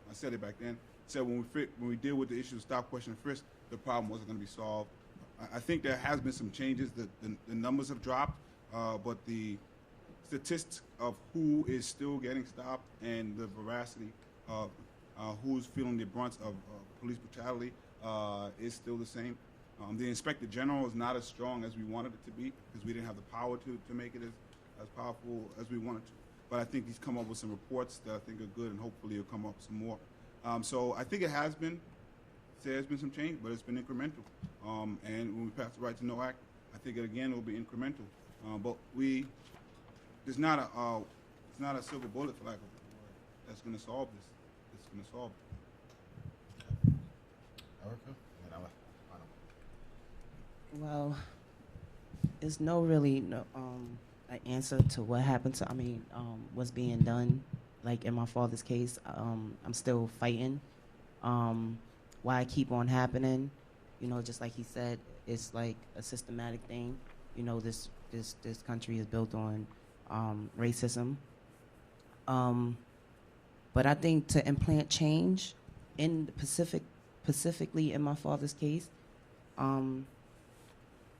I said it back then. I said when we deal with the issue of stop, question, and frisk, the problem wasn't going to be solved. I think there has been some changes. The numbers have dropped, but the statistics of who is still getting stopped and the veracity of who's feeling the brunt of police brutality is still the same. The Inspector General is not as strong as we wanted it to be because we didn't have the power to make it as powerful as we wanted to. But I think he's come up with some reports that I think are good, and hopefully he'll come up with some more. So I think there's been some change, but it's been incremental. And when we pass the Right to Know Act, I think it again will be incremental. But it's not a silver bullet, for lack of a word, that's going to solve this. It's going to solve it. Erica? Well, there's no an answer to what happened to, what's being done. Like in my father's case, I'm still fighting. Why it keep on happening, just like he said, it's like a systematic thing. This country is built on racism. But I think to implant change in the specifically in my father's case,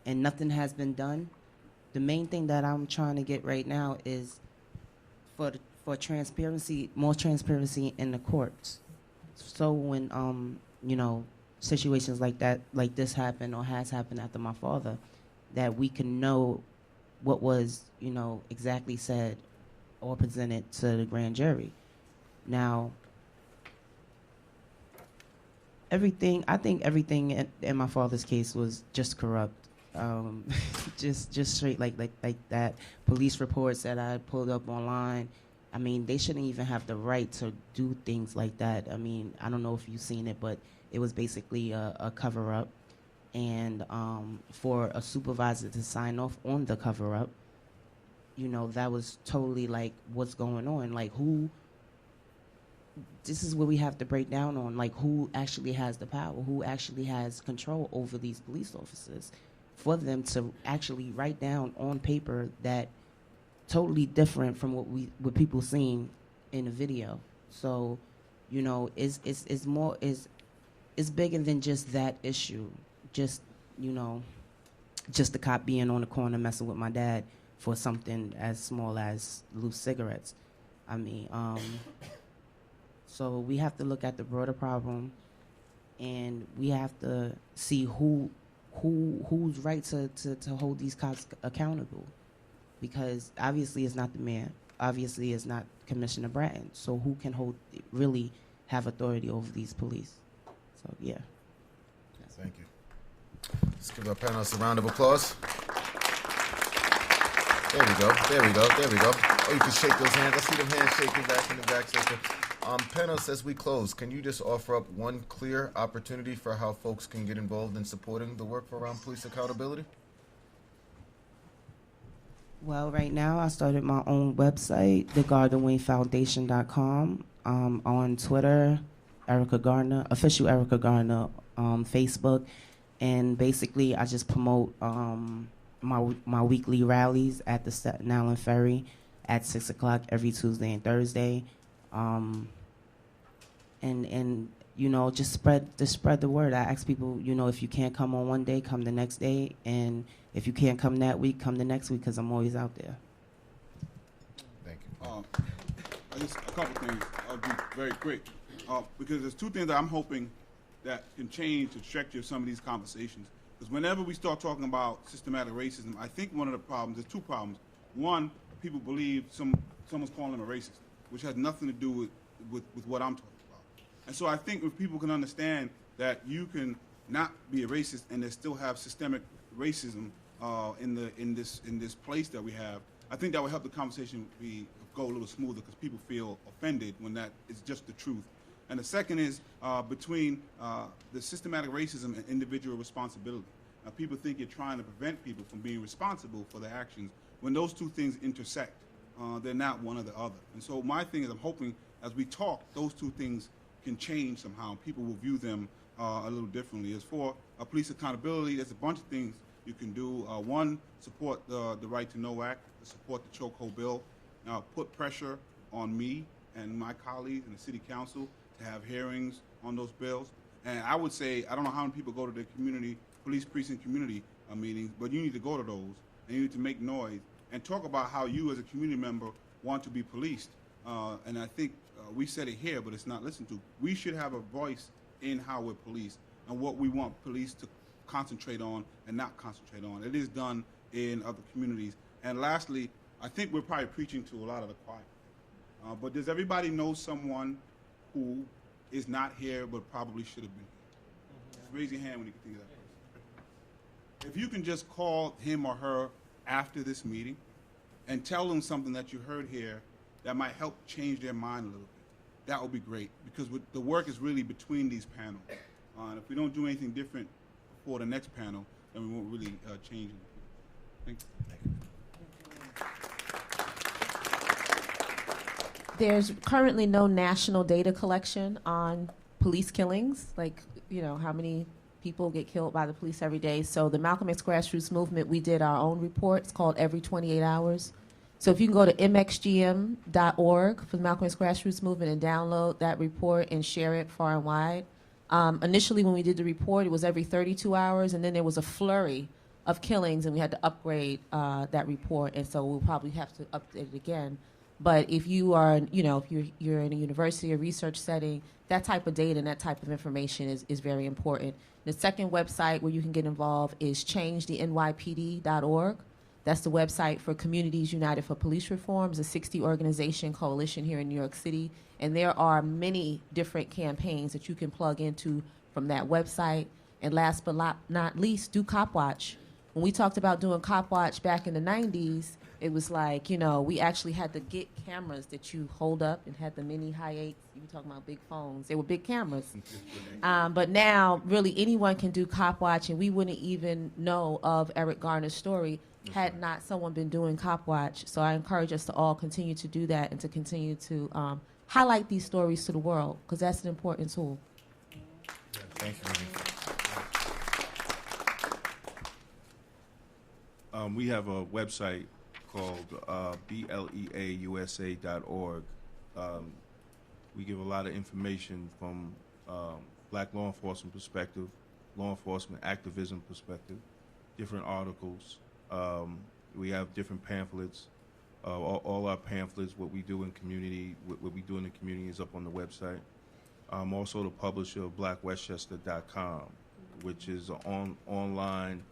and nothing has been done. The main thing that I'm trying to get right now is for transparency, more transparency in the courts. So when situations like that, like this happened or has happened after my father, that we can know what was, exactly said or presented to the grand jury. Now, I think everything in my father's case was just corrupt. Just straight like that. Police reports that I pulled up online, I mean, they shouldn't even have the right to do things like that. I mean, I don't know if you've seen it, but it was basically a cover-up. And for a supervisor to sign off on the cover-up, that was totally like, what's going on? Like, this is what we have to break down on, like, who actually has the power, who actually has control over these police officers, for them to actually write down on paper that totally different from what people seen in the video. So, it's more, it's bigger than just that issue. Just the cop being on the corner messing with my dad for something as small as loose cigarettes. I mean, so we have to look at the broader problem, and we have to see who's right to hold these cops accountable. Because obviously it's not the mayor. Obviously it's not Commissioner Bratton. So who can really have authority over these police? So, yeah. Thank you. Let's give our panelists a round of applause. There we go. Oh, you can shake those hands. I see them hands shaking back in the back. Panelists, as we close, can you just offer up one clear opportunity for how folks can get involved in supporting the work around police accountability? Well, right now I started my own website, thegardnerwayfoundation.com. On Twitter, Erica Gardner, official Erica Gardner, Facebook, and basically I just promote my weekly rallies at the Staten Island Ferry at 6 o'clock every Tuesday and Thursday, and just spread the word. I ask people, if you can't come on one day, come the next day, and if you can't come that week, come the next week, because I'm always out there. Thank you. Just a couple things. I'll be very quick, because there's two things that I'm hoping that can change the trajectory of some of these conversations. Because whenever we start talking about systematic racism, I think one of the problems, there's two problems. One, people believe someone's calling them a racist, which has nothing to do with what I'm talking about. And so I think if people can understand that you can not be a racist and then still have systemic racism in this place that we have, I think that would help the conversation go a little smoother, because people feel offended when that is just the truth. And the second is between the systematic racism and individual responsibility. Now, people think you're trying to prevent people from being responsible for their actions. When those two things intersect, they're not one or the other. And so my thing is, I'm hoping as we talk, those two things can change somehow. People will view them a little differently. As for police accountability, there's a bunch of things you can do. One, support the Right to Know Act, support the chokehold bill, put pressure on me and my colleagues in the city council to have hearings on those bills. And I would say, I don't know how many people go to the police precinct community meetings, but you need to go to those, and you need to make noise and talk about how you as a community member want to be policed. And I think we said it here, but it's not listened to. We should have a voice in how we're policed and what we want police to concentrate on and not concentrate on. It is done in other communities. And lastly, I think we're probably preaching to a lot of the choir. But does everybody know someone who is not here but probably should have been here? Just raise your hand when you can think of that person. If you can just call him or her after this meeting and tell them something that you heard here that might help change their mind a little bit, that would be great, because the work is really between these panels. And if we don't do anything different for the next panel, then we won't really change it. Thank you. There's currently no national data collection on police killings, like, how many people get killed by the police every day. So the Malcolm X Grassroots Movement, we did our own report. It's called Every 28 Hours. So if you can go to mxgm.org for the Malcolm X Grassroots Movement and download that report and share it far and wide. Initially, when we did the report, it was every 32 hours, and then there was a flurry of killings, and we had to upgrade that report, and so we'll probably have to update it again. But if you are, you know, if you're in a university or research setting, that type of data and that type of information is very important. The second website where you can get involved is changethenypd.org. That's the website for Communities United for Police Reform. It's a 60 organization coalition here in New York City. And there are many different campaigns that you can plug into from that website. And last but not least, do Cop Watch. When we talked about doing Cop Watch back in the 90s, it was like, you know, we actually had to get cameras that you hold up and had the mini Hi8s. You were talking about big phones. They were big cameras. But now, really, anyone can do Cop Watch, and we wouldn't even know of Eric Garner's story had not someone been doing Cop Watch. So I encourage us to all continue to do that and to continue to highlight these stories to the world, because that's an important tool. Thank you. We have a website called BLEAUSA.org. We give a lot of information from black law enforcement perspective, law enforcement activism perspective, different articles. We have different pamphlets. All our pamphlets, what we do in community, what we do in the community is up on the website. I'm also the publisher of blackwestchester.com, which is an online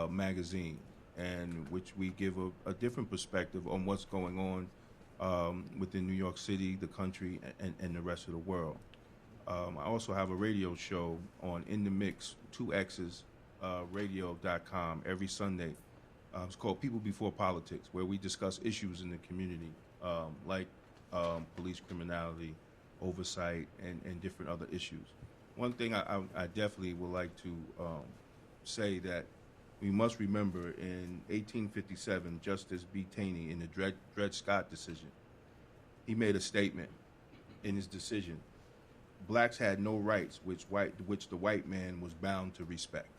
magazine, and which we give a different perspective on what's going on within New York City, the country, and the rest of the world. I also have a radio show on In the Mix, 2X's, radio.com every Sunday. It's called People Before Politics, where we discuss issues in the community, like police criminality, oversight, and different other issues. One thing I definitely would like to say that we must remember in 1857, Justice B. Taney, in the Dred Scott decision, he made a statement in his decision: blacks had no rights which the white man was bound to respect.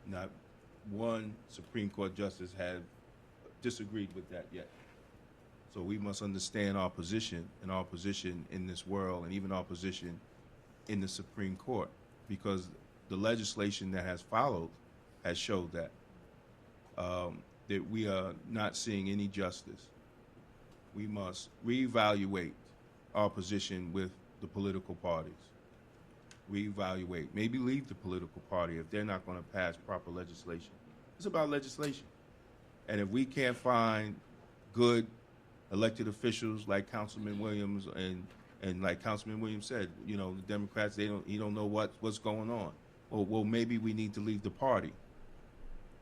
Not one Supreme Court justice had disagreed with that yet. So we must understand our position and our position in this world, and even our position in the Supreme Court, because the legislation that has followed has showed that we are not seeing any justice. We must reevaluate our position with the political parties. Reevaluate, maybe leave the political party if they're not going to pass proper legislation. It's about legislation. And if we can't find good elected officials like Councilman Williams, and like Councilman Williams said, you know, the Democrats, you don't know what's going on. Well, maybe we need to leave the party,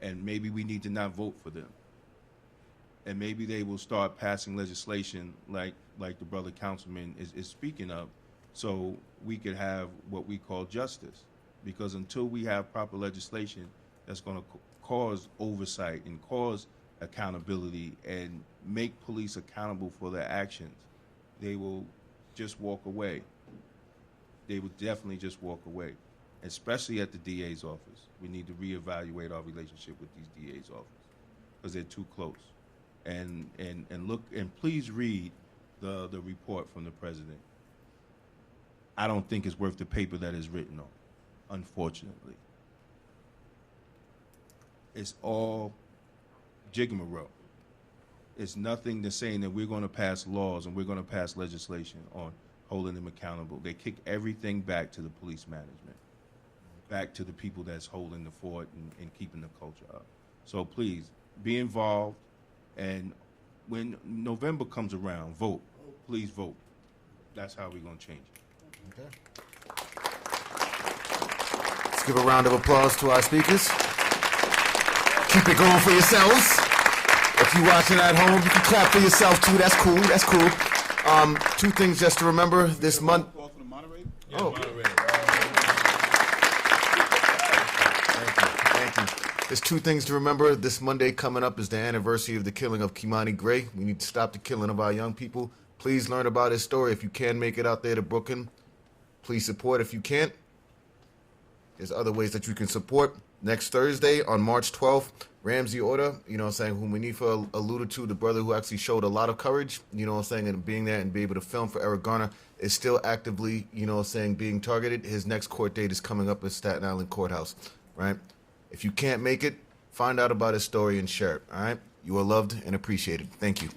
and maybe we need to not vote for them. And maybe they will start passing legislation like the brother councilman is speaking of, so we could have what we call justice. Because until we have proper legislation that's going to cause oversight and cause accountability and make police accountable for their actions, they will just walk away. They would definitely just walk away, especially at the DA's office. We need to reevaluate our relationship with these DA's office because they're too close. And look, and please read the report from the president. I don't think it's worth the paper that it's written on, unfortunately. It's all jigmarole. It's nothing to saying that we're going to pass laws and we're going to pass legislation on holding them accountable. They kick everything back to the police management, back to the people that's holding the fort and keeping the culture up. So please, be involved, and when November comes around, vote. Please vote. That's how we're going to change it. Okay. Let's give a round of applause to our speakers. Keep it going for yourselves. If you're watching at home, you can clap for yourself too. That's cool. That's cool. Two things just to remember this month. Thank you. There's two things to remember. This Monday coming up is the anniversary of the killing of Kimani Gray. We need to stop the killing of our young people. Please learn about his story. If you can make it out there to Brooklyn, please support. If you can't, there's other ways that you can support. Next Thursday on March 12th, Ramsey Orta, you know what I'm saying, whom Munifa alluded to, the brother who actually showed a lot of courage, you know what I'm saying, and being there and be able to film for Eric Garner, is still actively, you know what I'm saying, being targeted. His next court date is coming up at Staten Island Courthouse, right? If you can't make it, find out about his story and share it, all right? You are loved and appreciated. Thank you.